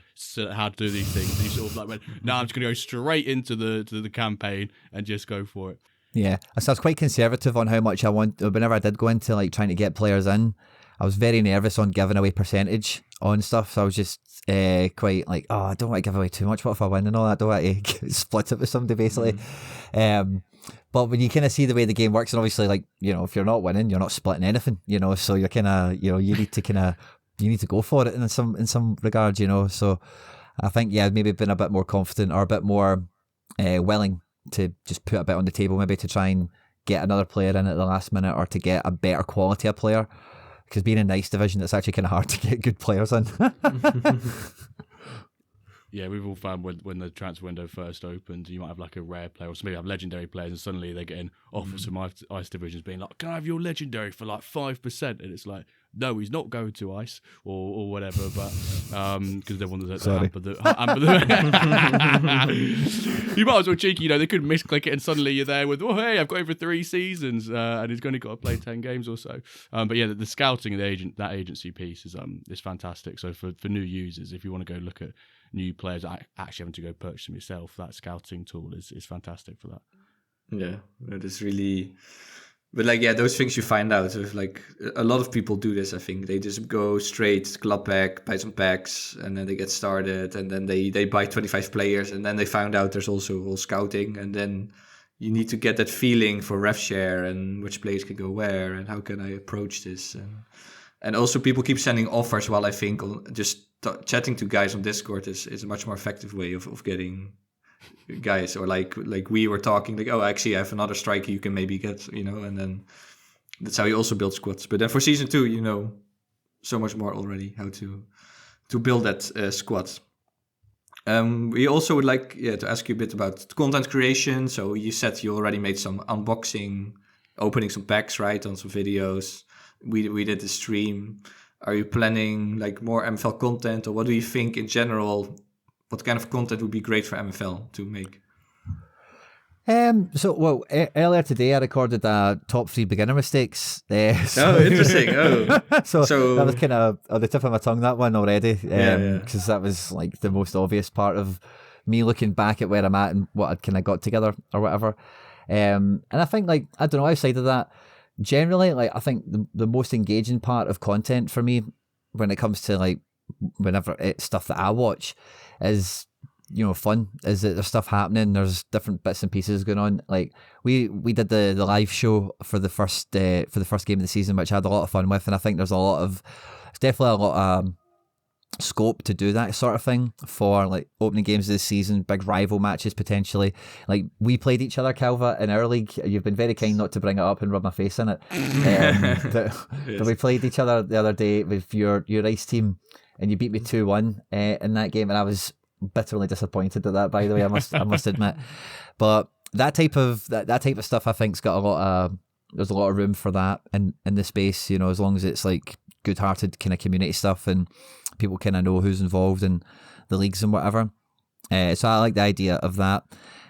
how to do these things. And you sort of like went, no, I'm just going to go straight into the campaign and just go for it. Yeah, so I was quite conservative on how much I want. Whenever I did go into like trying to get players in, I was very nervous on giving away percentage on stuff. So I was just quite like, I don't want to give away too much. What if I win and all that? I don't want to split it with somebody basically. But when you kind of see the way the game works, and obviously like, if you're not winning, you're not splitting anything, so you're kind of, you need to go for it in some regard, So I think, maybe been a bit more confident or a bit more willing to just put a bit on the table, maybe to try and get another player in at the last minute, or to get a better quality of player, because being in nice division, it's actually kind of hard to get good players in. Yeah, we've all found when the transfer window first opened, you might have like a rare player, or maybe have legendary players, and suddenly they're getting offers from ice divisions being like, can I have your legendary for like 5%? And it's like, no, he's not going to ice or whatever, but because they wanted to hamper the you might as well cheeky, they could misclick it and suddenly you're there with, hey, I've got him for 3 seasons, and he's only got to play 10 games or so. But yeah, the scouting and that agency piece is fantastic. So for new users, if you want to go look at new players, actually having to go purchase them yourself, that scouting tool is fantastic for that. Yeah, that is really But like, yeah, those things you find out. So if, like, a lot of people do this, I think. They just go straight club pack, buy some packs, and then they get started, and then they buy 25 players, and then they found out there's also all scouting, and then you need to get that feeling for ref share and which players can go where and how can I approach this. And also people keep sending offers, while I think just chatting to guys on Discord is a much more effective way of getting guys, or like we were talking, like, oh, actually I have another striker you can maybe get, and then that's how you also build squads. But then for season 2, you know so much more already how to build that squad. We also would like to ask you a bit about content creation. So you said you already made some unboxing, opening some packs, right, on some videos. We did the stream. Are you planning like more MFL content, or what do you think in general? What kind of content would be great for MFL to make? Earlier today I recorded top 3 beginner mistakes. Interesting. So that was kind of on the tip of my tongue, that one already. Because that was like the most obvious part of me looking back at where I'm at and what I'd kind of got together or whatever. And I think, like, I don't know, outside of that, generally, like, I think the most engaging part of content for me when it comes to, like, whenever it's stuff that I watch is, fun, is that there's stuff happening, there's different bits and pieces going on. Like we did the live show for the first game of the season, which I had a lot of fun with, and I think there's definitely a lot of scope to do that sort of thing for like opening games of the season, big rival matches potentially. Like we played each other, Calva, in our league. You've been very kind not to bring it up and rub my face in it. But we played each other the other day with your ice team, and you beat me 2-1 in that game, and I was bitterly disappointed at that, by the way, I must admit. But that type of stuff, I think's got there's a lot of room for that in the space, as long as it's like good-hearted kind of community stuff and people kind of know who's involved in the leagues and whatever. So I like the idea of that.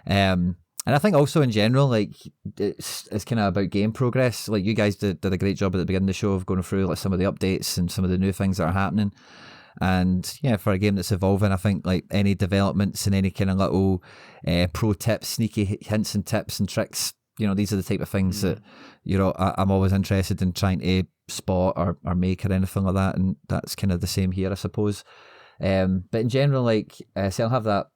And I think also in general, like, it's kind of about game progress. Like, you guys did a great job at the beginning of the show of going through like some of the updates and some of the new things that are happening. And yeah, for a game that's evolving, I think like any developments and any kind of little pro tips, sneaky hints and tips and tricks, these are the type of things that, I'm always interested in trying to spot or make or anything like that. And that's kind of the same here, I suppose. But in general, like, so I'll have that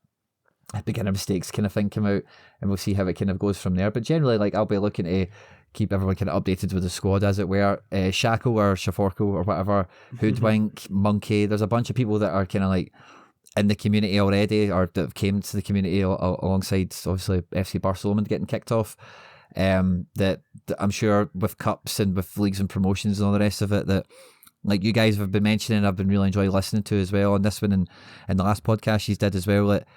beginner mistakes kind of thing come out, and we'll see how it kind of goes from there. But generally, like, I'll be looking to keep everyone kind of updated with the squad, as it were. Shackle or Shaforko or whatever, Hoodwink, Monkey. There's a bunch of people that are kind of like in the community already, or that came to the community alongside, obviously, FC Barcelona getting kicked off. That I'm sure with cups and with leagues and promotions and all the rest of it, that like you guys have been mentioning, I've been really enjoying listening to as well on this one, and the last podcast you did as well, that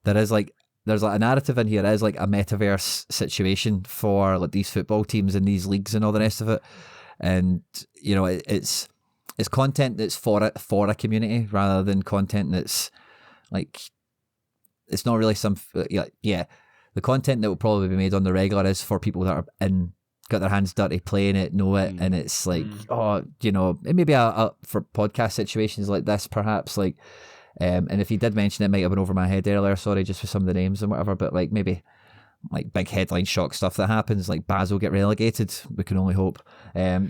there's like a narrative in here. It is like a metaverse situation for like these football teams and these leagues and all the rest of it. And it's content that's for a community rather than content that's like, it's not really the content that will probably be made on the regular is for people that are got their hands dirty playing it, know it, and it's like, it may be for podcast situations like this, perhaps, like. And if you did mention it, might have been over my head earlier, sorry, just for some of the names and whatever, but like maybe like big headline shock stuff that happens, like Basel get relegated, we can only hope, or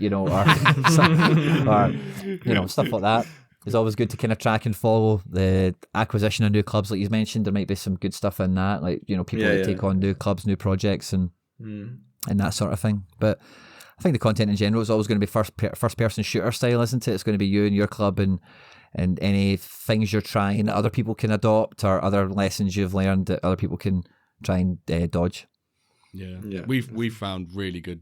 stuff like that. It's always good to kind of track and follow the acquisition of new clubs, like you mentioned. There might be some good stuff in that, like, people that take on new clubs, new projects, and that sort of thing. But I think the content in general is always going to be first person shooter style, isn't it? It's going to be you and your club and any things you're trying that other people can adopt, or other lessons you've learned that other people can try and dodge. Yeah. We've found really good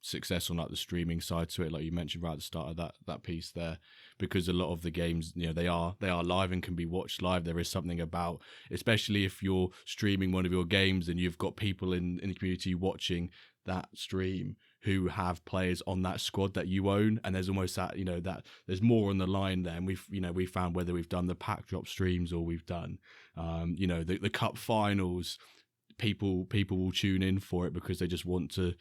success on like the streaming side to it, like you mentioned right at the start of that piece there, because a lot of the games, they are live and can be watched live. There is something about, especially if you're streaming one of your games and you've got people in the community watching that stream who have players on that squad that you own, and there's almost that, that there's more on the line there. And we've found, whether we've done the pack drop streams or we've done the cup finals, people will tune in for it because they just want to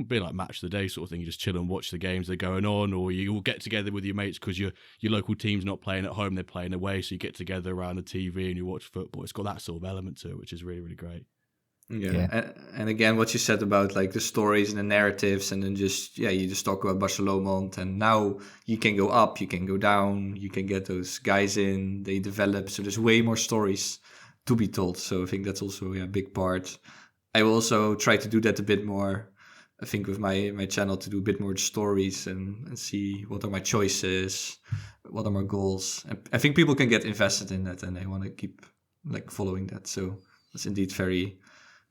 be like match of the day sort of thing. You just chill and watch the games that are going on, or you all get together with your mates because your local team's not playing at home, they're playing away, so you get together around the TV and you watch football. It's got that sort of element to it, which is really, really great. Yeah. And again, what you said about like the stories and the narratives, and then you just talk about Barcelona, and now you can go up, you can go down, you can get those guys in, they develop. So there's way more stories to be told. So I think that's also a big part. I will also try to do that a bit more. I think with my channel, to do a bit more stories and see what are my choices, what are my goals. I think people can get invested in that, and they want to keep like following that. So it's indeed very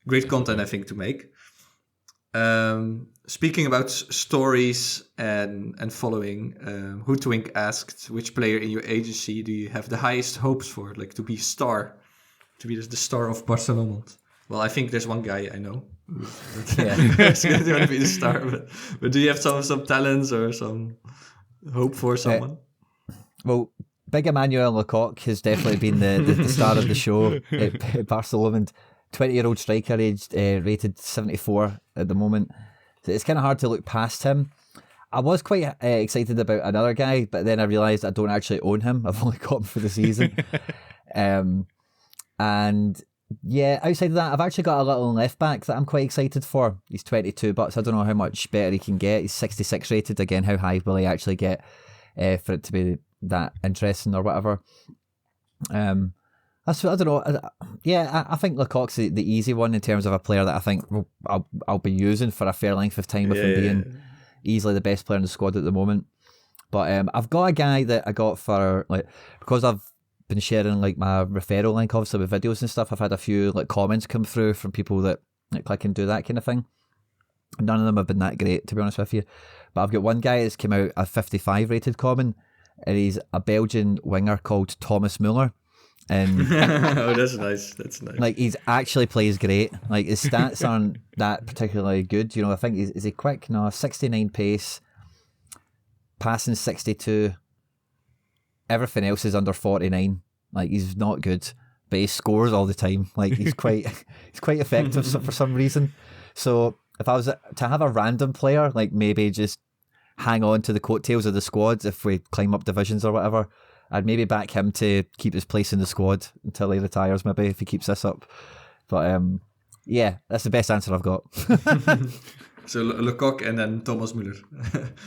great content, I think, to make. Speaking about stories and following, Hootwink asked, which player in your agency do you have the highest hopes for, like to be star, to be the star of Barcelona? Well, I think there's one guy I know who's going to be the star, but do you have some talents or some hope for someone? Well, Big Emmanuel Lecoq has definitely been the star of the show at Barcelona. 20-year-old striker, aged rated 74 at the moment. So it's kind of hard to look past him. I was quite excited about another guy, but then I realised I don't actually own him. I've only got him for the season. And yeah, outside of that, I've actually got a little left back that I'm quite excited for. He's 22 bucks. I don't know how much better he can get. He's 66 rated. Again, how high will he actually get for it to be that interesting or whatever? I don't know. Yeah, I think Lecoq's the easy one in terms of a player that I think I'll be using for a fair length of time with him being easily the best player in the squad at the moment. But I've got a guy that I got for, like, because I've been sharing like my referral link obviously with videos and stuff. I've had a few like comments come through from people that like click and do that kind of thing. None of them have been that great, to be honest with you. But I've got one guy that's came out a 55 rated comment, and he's a Belgian winger called Thomas Muller. And oh, that's nice. That's nice. Like, he's actually plays great. Like, his stats aren't that particularly good. You know, I think is he quick? No, 69 pace, passing 62. Everything else is under 49. Like, he's not good, but he scores all the time. Like, he's quite effective for some reason. So if I was to have a random player, like maybe just hang on to the coattails of the squad if we climb up divisions or whatever, I'd maybe back him to keep his place in the squad until he retires, maybe, if he keeps this up. But yeah, that's the best answer I've got. So Lecoq and then Thomas Müller.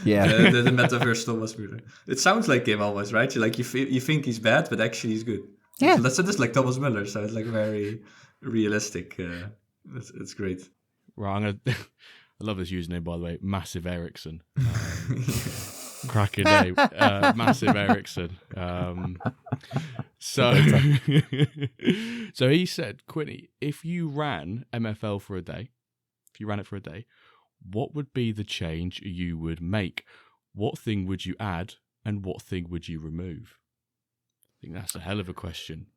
Yeah. the metaverse Thomas Müller. It sounds like him almost, right? You think he's bad, but actually he's good. Yeah. So that's just like Thomas Müller, so it's like very realistic. It's great. Right, I love this username, by the way. Massive Ericsson. Cracking name. Massive Ericsson. So he said, Quinny, if you ran MFL for a day, what would be the change you would make? What thing would you add, and what thing would you remove? I think that's a hell of a question.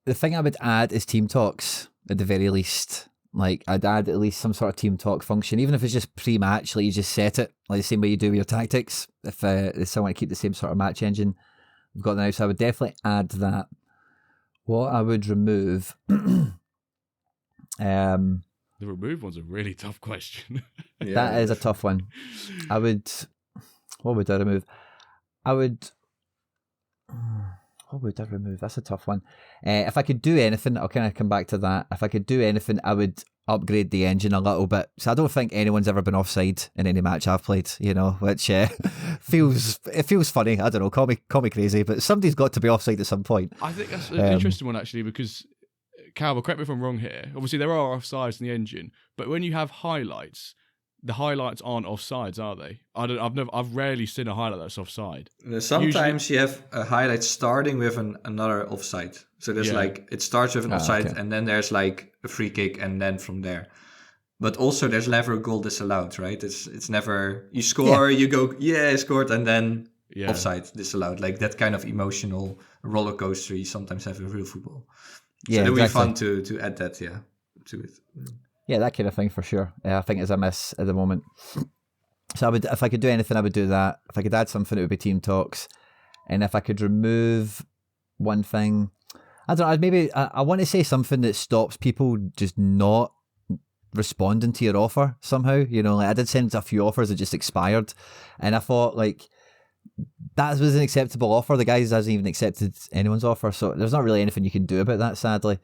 The thing I would add is team talks, at the very least. Like, I'd add at least some sort of team talk function, even if it's just pre-match, like you just set it, like the same way you do with your tactics. If they still want to keep the same sort of match engine we've got now, so I would definitely add that. What I would remove... The remove one's a really tough question. Yeah, that is a tough one. What would I remove? What would I remove? That's a tough one. If I could do anything, I'll kind of come back to that. If I could do anything, I would upgrade the engine a little bit. So I don't think anyone's ever been offside in any match I've played, you know, which feels funny. I don't know, call me crazy, but somebody's got to be offside at some point. I think that's an interesting one, actually, because Calvin, correct me if I'm wrong here. Obviously, there are offsides in the engine, but when you have highlights, the highlights aren't offsides, are they? I've rarely seen a highlight that's offside. Sometimes you have a highlight starting with another offside. So there's like, it starts with an offside, and then there's like a free kick, and then from there. But also there's never a goal disallowed, right? It's never, you score, you go, I scored, and then offside disallowed. Like that kind of emotional roller coaster you sometimes have in real football. So it would be fun to add that, to it. Yeah, that kind of thing for sure. I think it's a miss at the moment. So if I could do anything, I would do that. If I could add something, it would be team talks. And if I could remove one thing, I don't know, maybe I want to say something that stops people just not responding to your offer somehow. You know, like I did send a few offers that just expired, and I thought like that was an acceptable offer. The guy hasn't even accepted anyone's offer, so there's not really anything you can do about that, sadly.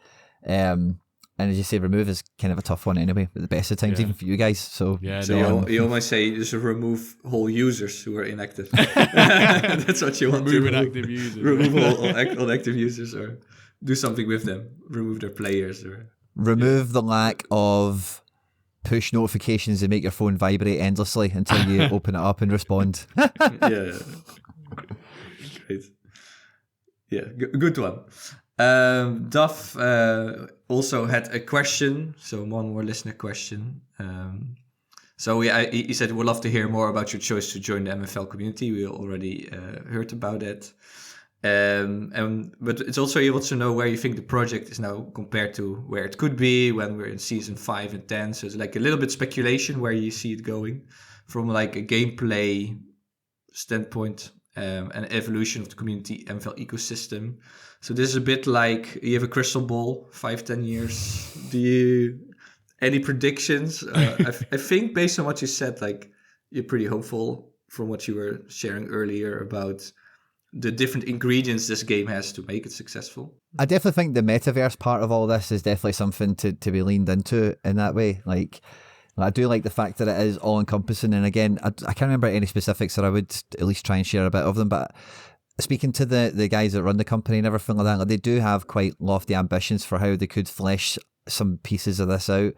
And as you say, remove is kind of a tough one anyway, at the best of times, even for you guys. So, you almost say just remove whole users who are inactive. That's what you want to remove. Inactive users. Remove all active users, or do something with them. Remove their players. Or remove the lack of push notifications that make your phone vibrate endlessly until you open it up and respond. Yeah. Great. Yeah, good one. Duff also had a question, so one more listener question. He said, we'd love to hear more about your choice to join the MFL community. We already heard about that. But it's also, he wants to know where you think the project is now compared to where it could be when we're in season 5 and 10. So it's like a little bit speculation where you see it going from like a gameplay standpoint. And evolution of the community MFL ecosystem. So this is a bit like you have a crystal ball, 5-10 years. Any predictions? I think based on what you said, like you're pretty hopeful from what you were sharing earlier about the different ingredients this game has to make it successful. I definitely think the metaverse part of all this is definitely something to be leaned into in that way. Like, I do like the fact that it is all-encompassing, and again, I can't remember any specifics, or I would at least try and share a bit of them, but speaking to the guys that run the company and everything like that, like, they do have quite lofty ambitions for how they could flesh some pieces of this out,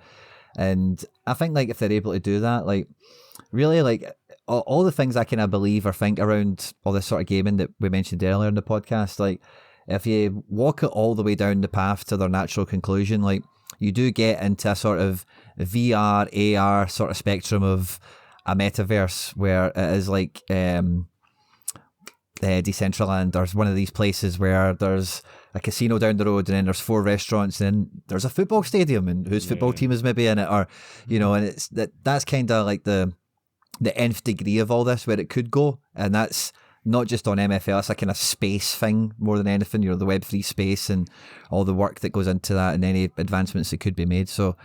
and I think like if they're able to do that, like really like all the things I kind of believe or think around all this sort of gaming that we mentioned earlier in the podcast, like if you walk it all the way down the path to their natural conclusion, like you do get into a sort of VR, AR sort of spectrum of a metaverse where it is like Decentraland. There's one of these places where there's a casino down the road and then there's 4 restaurants and then there's a football stadium and whose football team is maybe in it, or, you know, and it's that's kind of like the nth degree of all this where it could go, and that's not just on MFL, it's a kind of space thing more than anything, you know, the Web3 space and all the work that goes into that and any advancements that could be made. So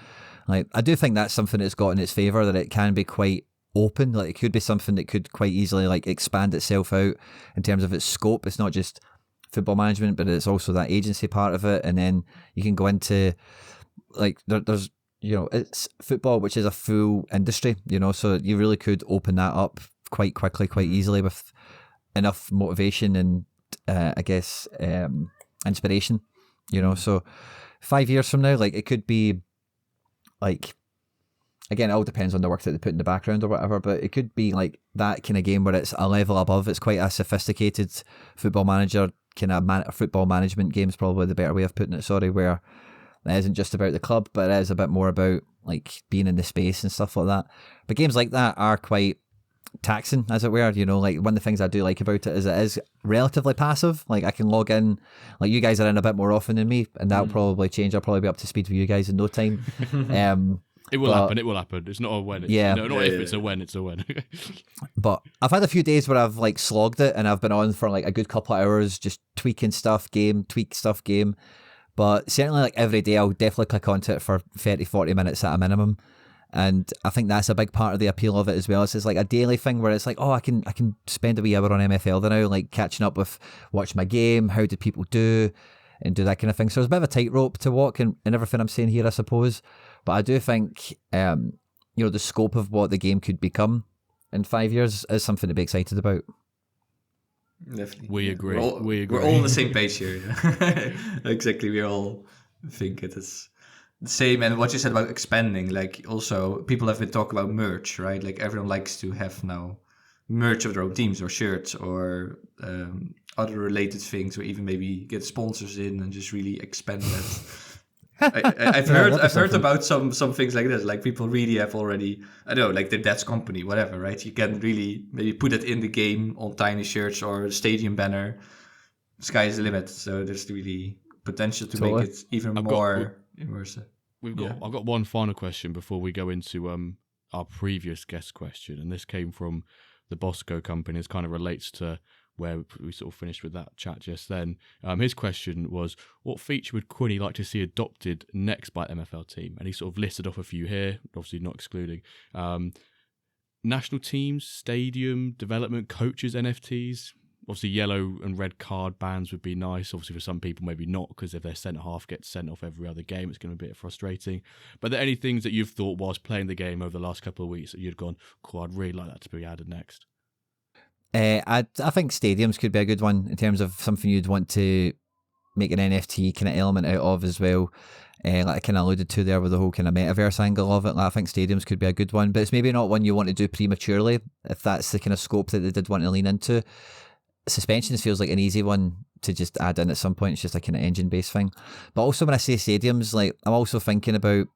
like, I do think that's something that's got in its favour, that it can be quite open. Like, it could be something that could quite easily like expand itself out in terms of its scope. It's not just football management, but it's also that agency part of it. And then you can go into like, there's, you know, it's football, which is a full industry, you know, so you really could open that up quite quickly, quite easily with enough motivation and I guess inspiration, you know. So 5 years from now, like, it could be like, again, it all depends on the work that they put in the background or whatever, but it could be like that kind of game where it's a level above. It's quite a sophisticated football manager kind of football management game is probably the better way of putting it, sorry, where it isn't just about the club, but it is a bit more about like being in the space and stuff like that. But games like that are quite taxing, as it were, you know. Like, one of the things I do like about it is relatively passive. Like, I can log in, like, you guys are in a bit more often than me, and that'll probably change. I'll probably be up to speed with you guys in no time. It will happen. It's not a when. It's, yeah. Not if it's a when, it's a when. But I've had a few days where I've like slogged it and I've been on for like a good couple of hours just tweak stuff, game. But certainly like every day I'll definitely click onto it for 30-40 minutes at a minimum. And I think that's a big part of the appeal of it as well. It's like a daily thing where it's like, oh, I can spend a wee hour on MFL now, like catching up with, watch my game, how did people do, and do that kind of thing. So it's a bit of a tightrope to walk and everything I'm saying here, I suppose. But I do think, you know, the scope of what the game could become in 5 years is something to be excited about. Definitely. We agree. We're all on the same page here. Exactly. We all think it is the same. And what you said about expanding, like, also people have been talking about merch, right? Like, everyone likes to have now merch of their own teams or shirts or other related things, or even maybe get sponsors in and just really expand that. I've heard about some things like this. Like, people really have already, I don't know, like the Dad's Company, whatever, right? You can really maybe put it in the game on tiny shirts or stadium banner. Sky is the limit. So there's really potential to make it even more immersive. I've got one final question before we go into our previous guest question, and this came from the Bosco company. It kind of relates to where we sort of finished with that chat just then. His question was, what feature would Quinny like to see adopted next by MFL team? And he sort of listed off a few here, obviously not excluding. National teams, stadium, development, coaches, NFTs. Obviously, yellow and red card bans would be nice. Obviously, for some people, maybe not, because if their centre-half gets sent off every other game, it's going to be a bit frustrating. But are there any things that you've thought whilst playing the game over the last couple of weeks that you'd gone, cool, I'd really like that to be added next? I think stadiums could be a good one in terms of something you'd want to make an NFT kind of element out of as well. Like I kind of alluded to there with the whole kind of metaverse angle of it. Like I think stadiums could be a good one, but it's maybe not one you want to do prematurely if that's the kind of scope that they did want to lean into. Suspensions feels like an easy one to just add in at some point. It's just a kind of engine-based thing. But also when I say stadiums, like I'm also thinking about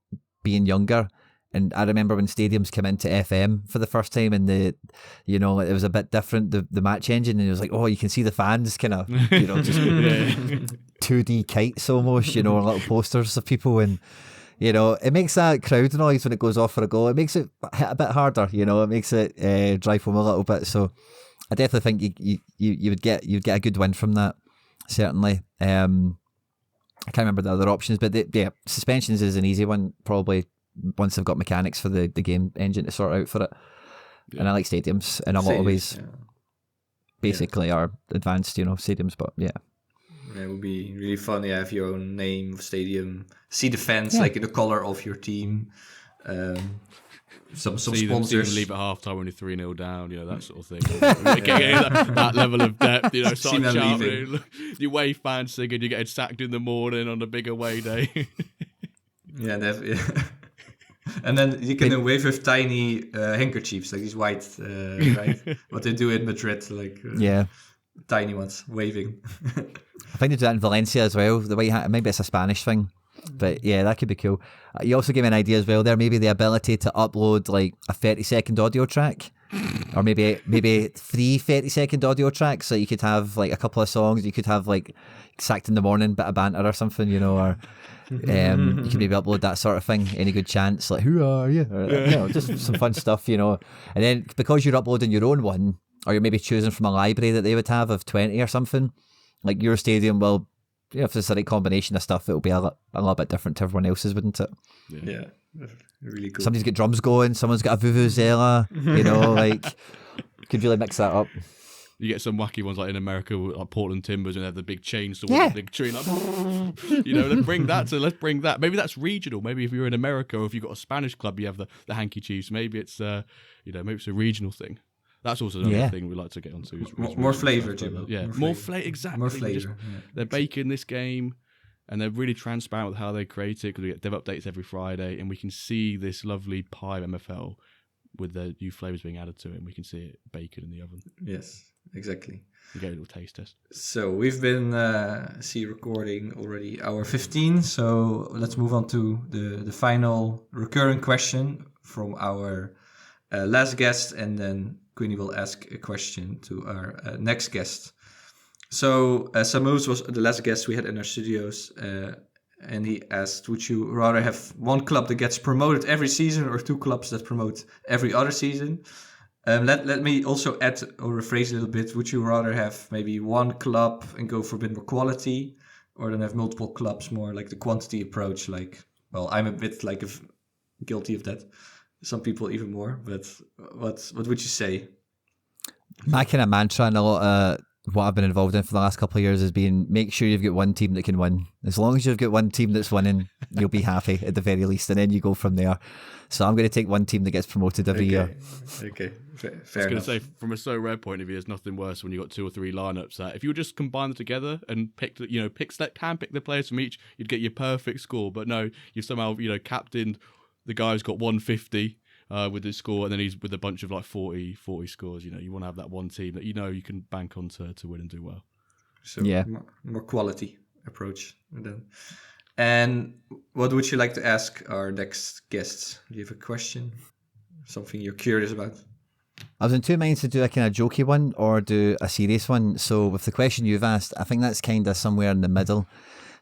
being younger. And I remember when stadiums came into FM for the first time, and it was a bit different, the match engine, and it was like, oh, you can see the fans kind of, just 2D kites almost, little posters of people, and it makes that crowd noise when it goes off for a goal. It makes it hit a bit harder, it makes it drive home a little bit. So I definitely think you'd get a good win from that, certainly. I can't remember the other options, but suspensions is an easy one, probably, once they've got mechanics for the game engine to sort out for it. Yeah. And I like stadiums in a lot of ways. Basically are advanced, stadiums, but yeah. It would be really fun. You have your own name of stadium. See the fans like in the color of your team. Some sponsors. Them leave at half-time when you're 3-0 down, that sort of thing. that level of depth, start shouting. You away fans singing, you're getting sacked in the morning on a big away day. And then you can wave with tiny handkerchiefs, like these white, right? What they do in Madrid, tiny ones, waving. I think they do that in Valencia as well. The white hat, maybe it's a Spanish thing. But yeah, that could be cool. You also gave me an idea as well there, maybe the ability to upload like a 30-second audio track. Or maybe 3 30-second audio tracks, so you could have like a couple of songs. You could have like sacked in the morning, bit of banter or something, or you could maybe upload that sort of thing. Any good chance, like who are you? Or, just some fun stuff, And then because you're uploading your own one, or you're maybe choosing from a library that they would have of 20 or something, like your stadium will, if there's a right combination of stuff, it'll be a little bit different to everyone else's, wouldn't it? Yeah. Really cool. Somebody's got drums going, someone's got a vuvuzela, could really mix that up. You get some wacky ones like in America, like Portland Timbers, and they have the big chainsaw, the big tree, like, let's bring that. Maybe that's regional. Maybe if you're in America, or if you've got a Spanish club, you have the hanky chiefs. Maybe it's maybe it's a regional thing. That's also another thing we like to get onto. More flavour, Jim. More flavour. Exactly. More flavour. They're baking this game. And they're really transparent with how they create it, because we get dev updates every Friday, and we can see this lovely pie of MFL with the new flavours being added to it, and we can see it baking in the oven. Yes, exactly. You get a little taste test. So we've been recording already hour 15, so let's move on to the final recurring question from our last guest, and then Quinny will ask a question to our next guest. So Samus was the last guest we had in our studios, and he asked, would you rather have one club that gets promoted every season or 2 clubs that promote every other season? Let me also add or rephrase a little bit. Would you rather have maybe one club and go for a bit more quality, or then have multiple clubs, more like the quantity approach? Like, well, I'm a bit like guilty of that. Some people even more, but what would you say? My kind of mantra and a lot of what I've been involved in for the last couple of years has been, make sure you've got one team that can win. As long as you've got one team that's winning, you'll be happy at the very least, and then you go from there. So I'm going to take one team that gets promoted every year. Okay, fair enough. I was going to say, from a Sorare point of view, there's nothing worse when you've got 2 or 3 lineups that if you just combine them together and pick the players from each, you'd get your perfect score. But no, you've somehow captained the guy who's got 150 with his score, and then he's with a bunch of like 40 scores. You want to have that one team that you can bank on to win and do well. So more quality approach. And what would you like to ask our next guests? Do you have a question? Something you're curious about? I was in 2 minds to do a kind of jokey one or do a serious one. So with the question you've asked, I think that's kind of somewhere in the middle.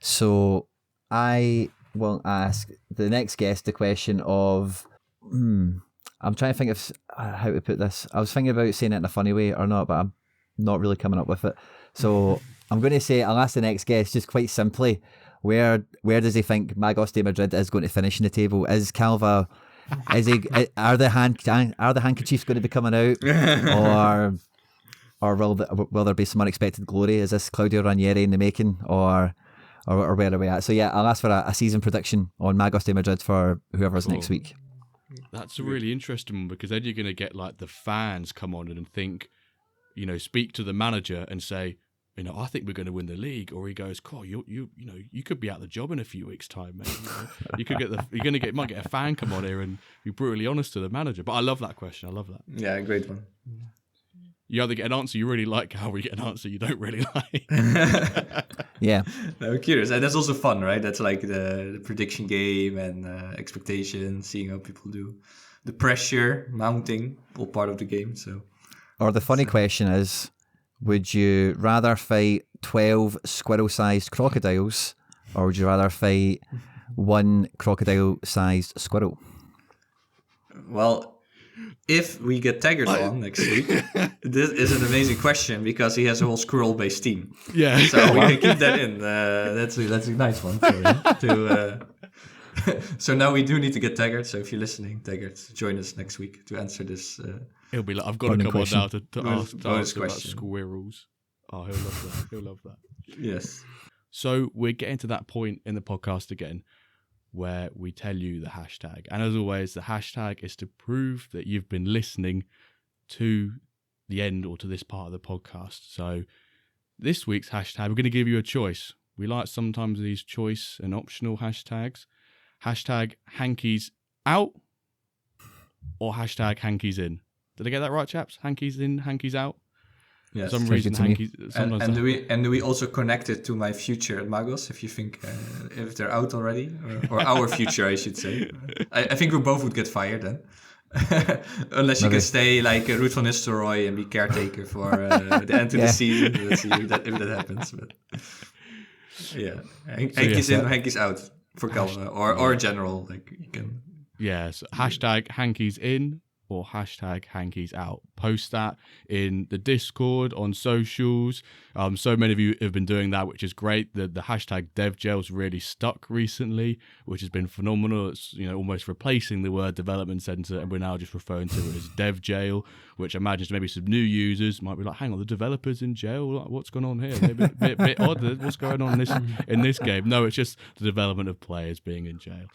So I will ask the next guest the question of... I'm trying to think of how to put this. I was thinking about saying it in a funny way or not, but I'm not really coming up with it. So I'm going to say, I'll ask the next guest just quite simply, where does he think Magos de Madrid is going to finish in the table? Is Calva, are the handkerchiefs going to be coming out? Or or will there be some unexpected glory? Is this Claudio Ranieri in the making, or where are we at? So yeah, I'll ask for a season prediction on Magos de Madrid for whoever's next week. That's a really interesting one, because then you're going to get like the fans come on and think, speak to the manager and say, I think we're going to win the league, or he goes, "Cool, you could be out of the job in a few weeks' time, mate. You could might get a fan come on here and be brutally honest to the manager." But I love that question. I love that. Yeah, great one. You either get an answer you really like, or we get an answer you don't really like. Yeah. No, I'm curious, and that's also fun, right? That's like the prediction game and expectations, seeing how people do, the pressure mounting, all part of the game. So, or the funny question is, would you rather fight 12 squirrel-sized crocodiles, or would you rather fight one crocodile-sized squirrel? Well, if we get Taggart on next week, this is an amazing question, because he has a whole squirrel-based team. Yeah. So we can keep that in. That's a nice one for him. So now we do need to get Taggart. So if you're listening, Taggart, join us next week to answer this. He'll be like, I've got to come on now to ask about question. Squirrels. Oh, he'll love that. Yes. So we're getting to that point in the podcast again where we tell you the hashtag. And as always, the hashtag is to prove that you've been listening to the end or to this part of the podcast. So this week's hashtag, we're going to give you a choice. We like sometimes these choice and optional hashtags. Hashtag hankies out or hashtag hankies in. Did I get that right, chaps? Hankies in, hankies out? Yes. For some reason, hankies... And do we also connect it to my future at Magos, if you think, if they're out already? Or our future, I should say. I think we both would get fired then. Unless you can stay like Ruud van Nistelrooy and be caretaker for the end of the season. Let's see if that happens. But yeah, hankies in, hankies out for Calvin, or in general. Like you can... Yes, hashtag hankies in or hashtag hankies out. Post that in the Discord, on socials. So many of you have been doing that, which is great. The hashtag DevJail's really stuck recently, which has been phenomenal. It's almost replacing the word development center, and we're now just referring to it as DevJail, which imagines maybe some new users might be like, hang on, the developers in jail? What's going on here? Maybe a bit odd. What's going on in this game? No, it's just the development of players being in jail.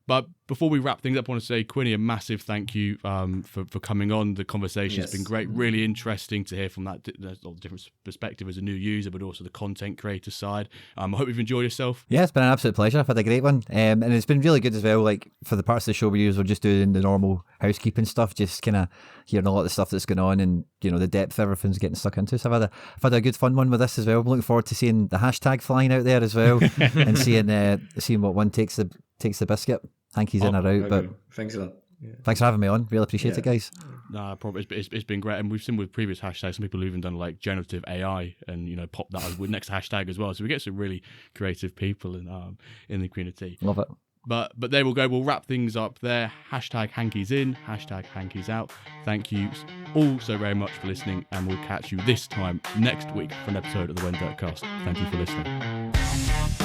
But before we wrap things up, I want to say, Quinny, a massive thank you for coming on. The conversation's been great, really interesting to hear from that different perspective as a new user, but also the content creator side. I hope you've enjoyed yourself. Yeah, it's been an absolute pleasure. I've had a great one. And it's been really good as well. Like for the parts of the show we were just doing the normal housekeeping stuff, just kind of hearing a lot of the stuff that's going on and, the depth everything's getting stuck into. So I've had a good fun one with this as well. I'm looking forward to seeing the hashtag flying out there as well and seeing what one takes the biscuit. Hankies in or out, but thanks a lot. Yeah. Thanks for having me on. Really appreciate it, guys. No, probably it's been great, and we've seen with previous hashtags, some people have even done like generative AI and pop that as next hashtag as well. So we get some really creative people in the community. Love it. But there we'll go. We'll wrap things up there. Hashtag hankies in, hashtag hankies out. Thank you all so very much for listening, and we'll catch you this time next week for an episode of the When Dirt Cast. Thank you for listening.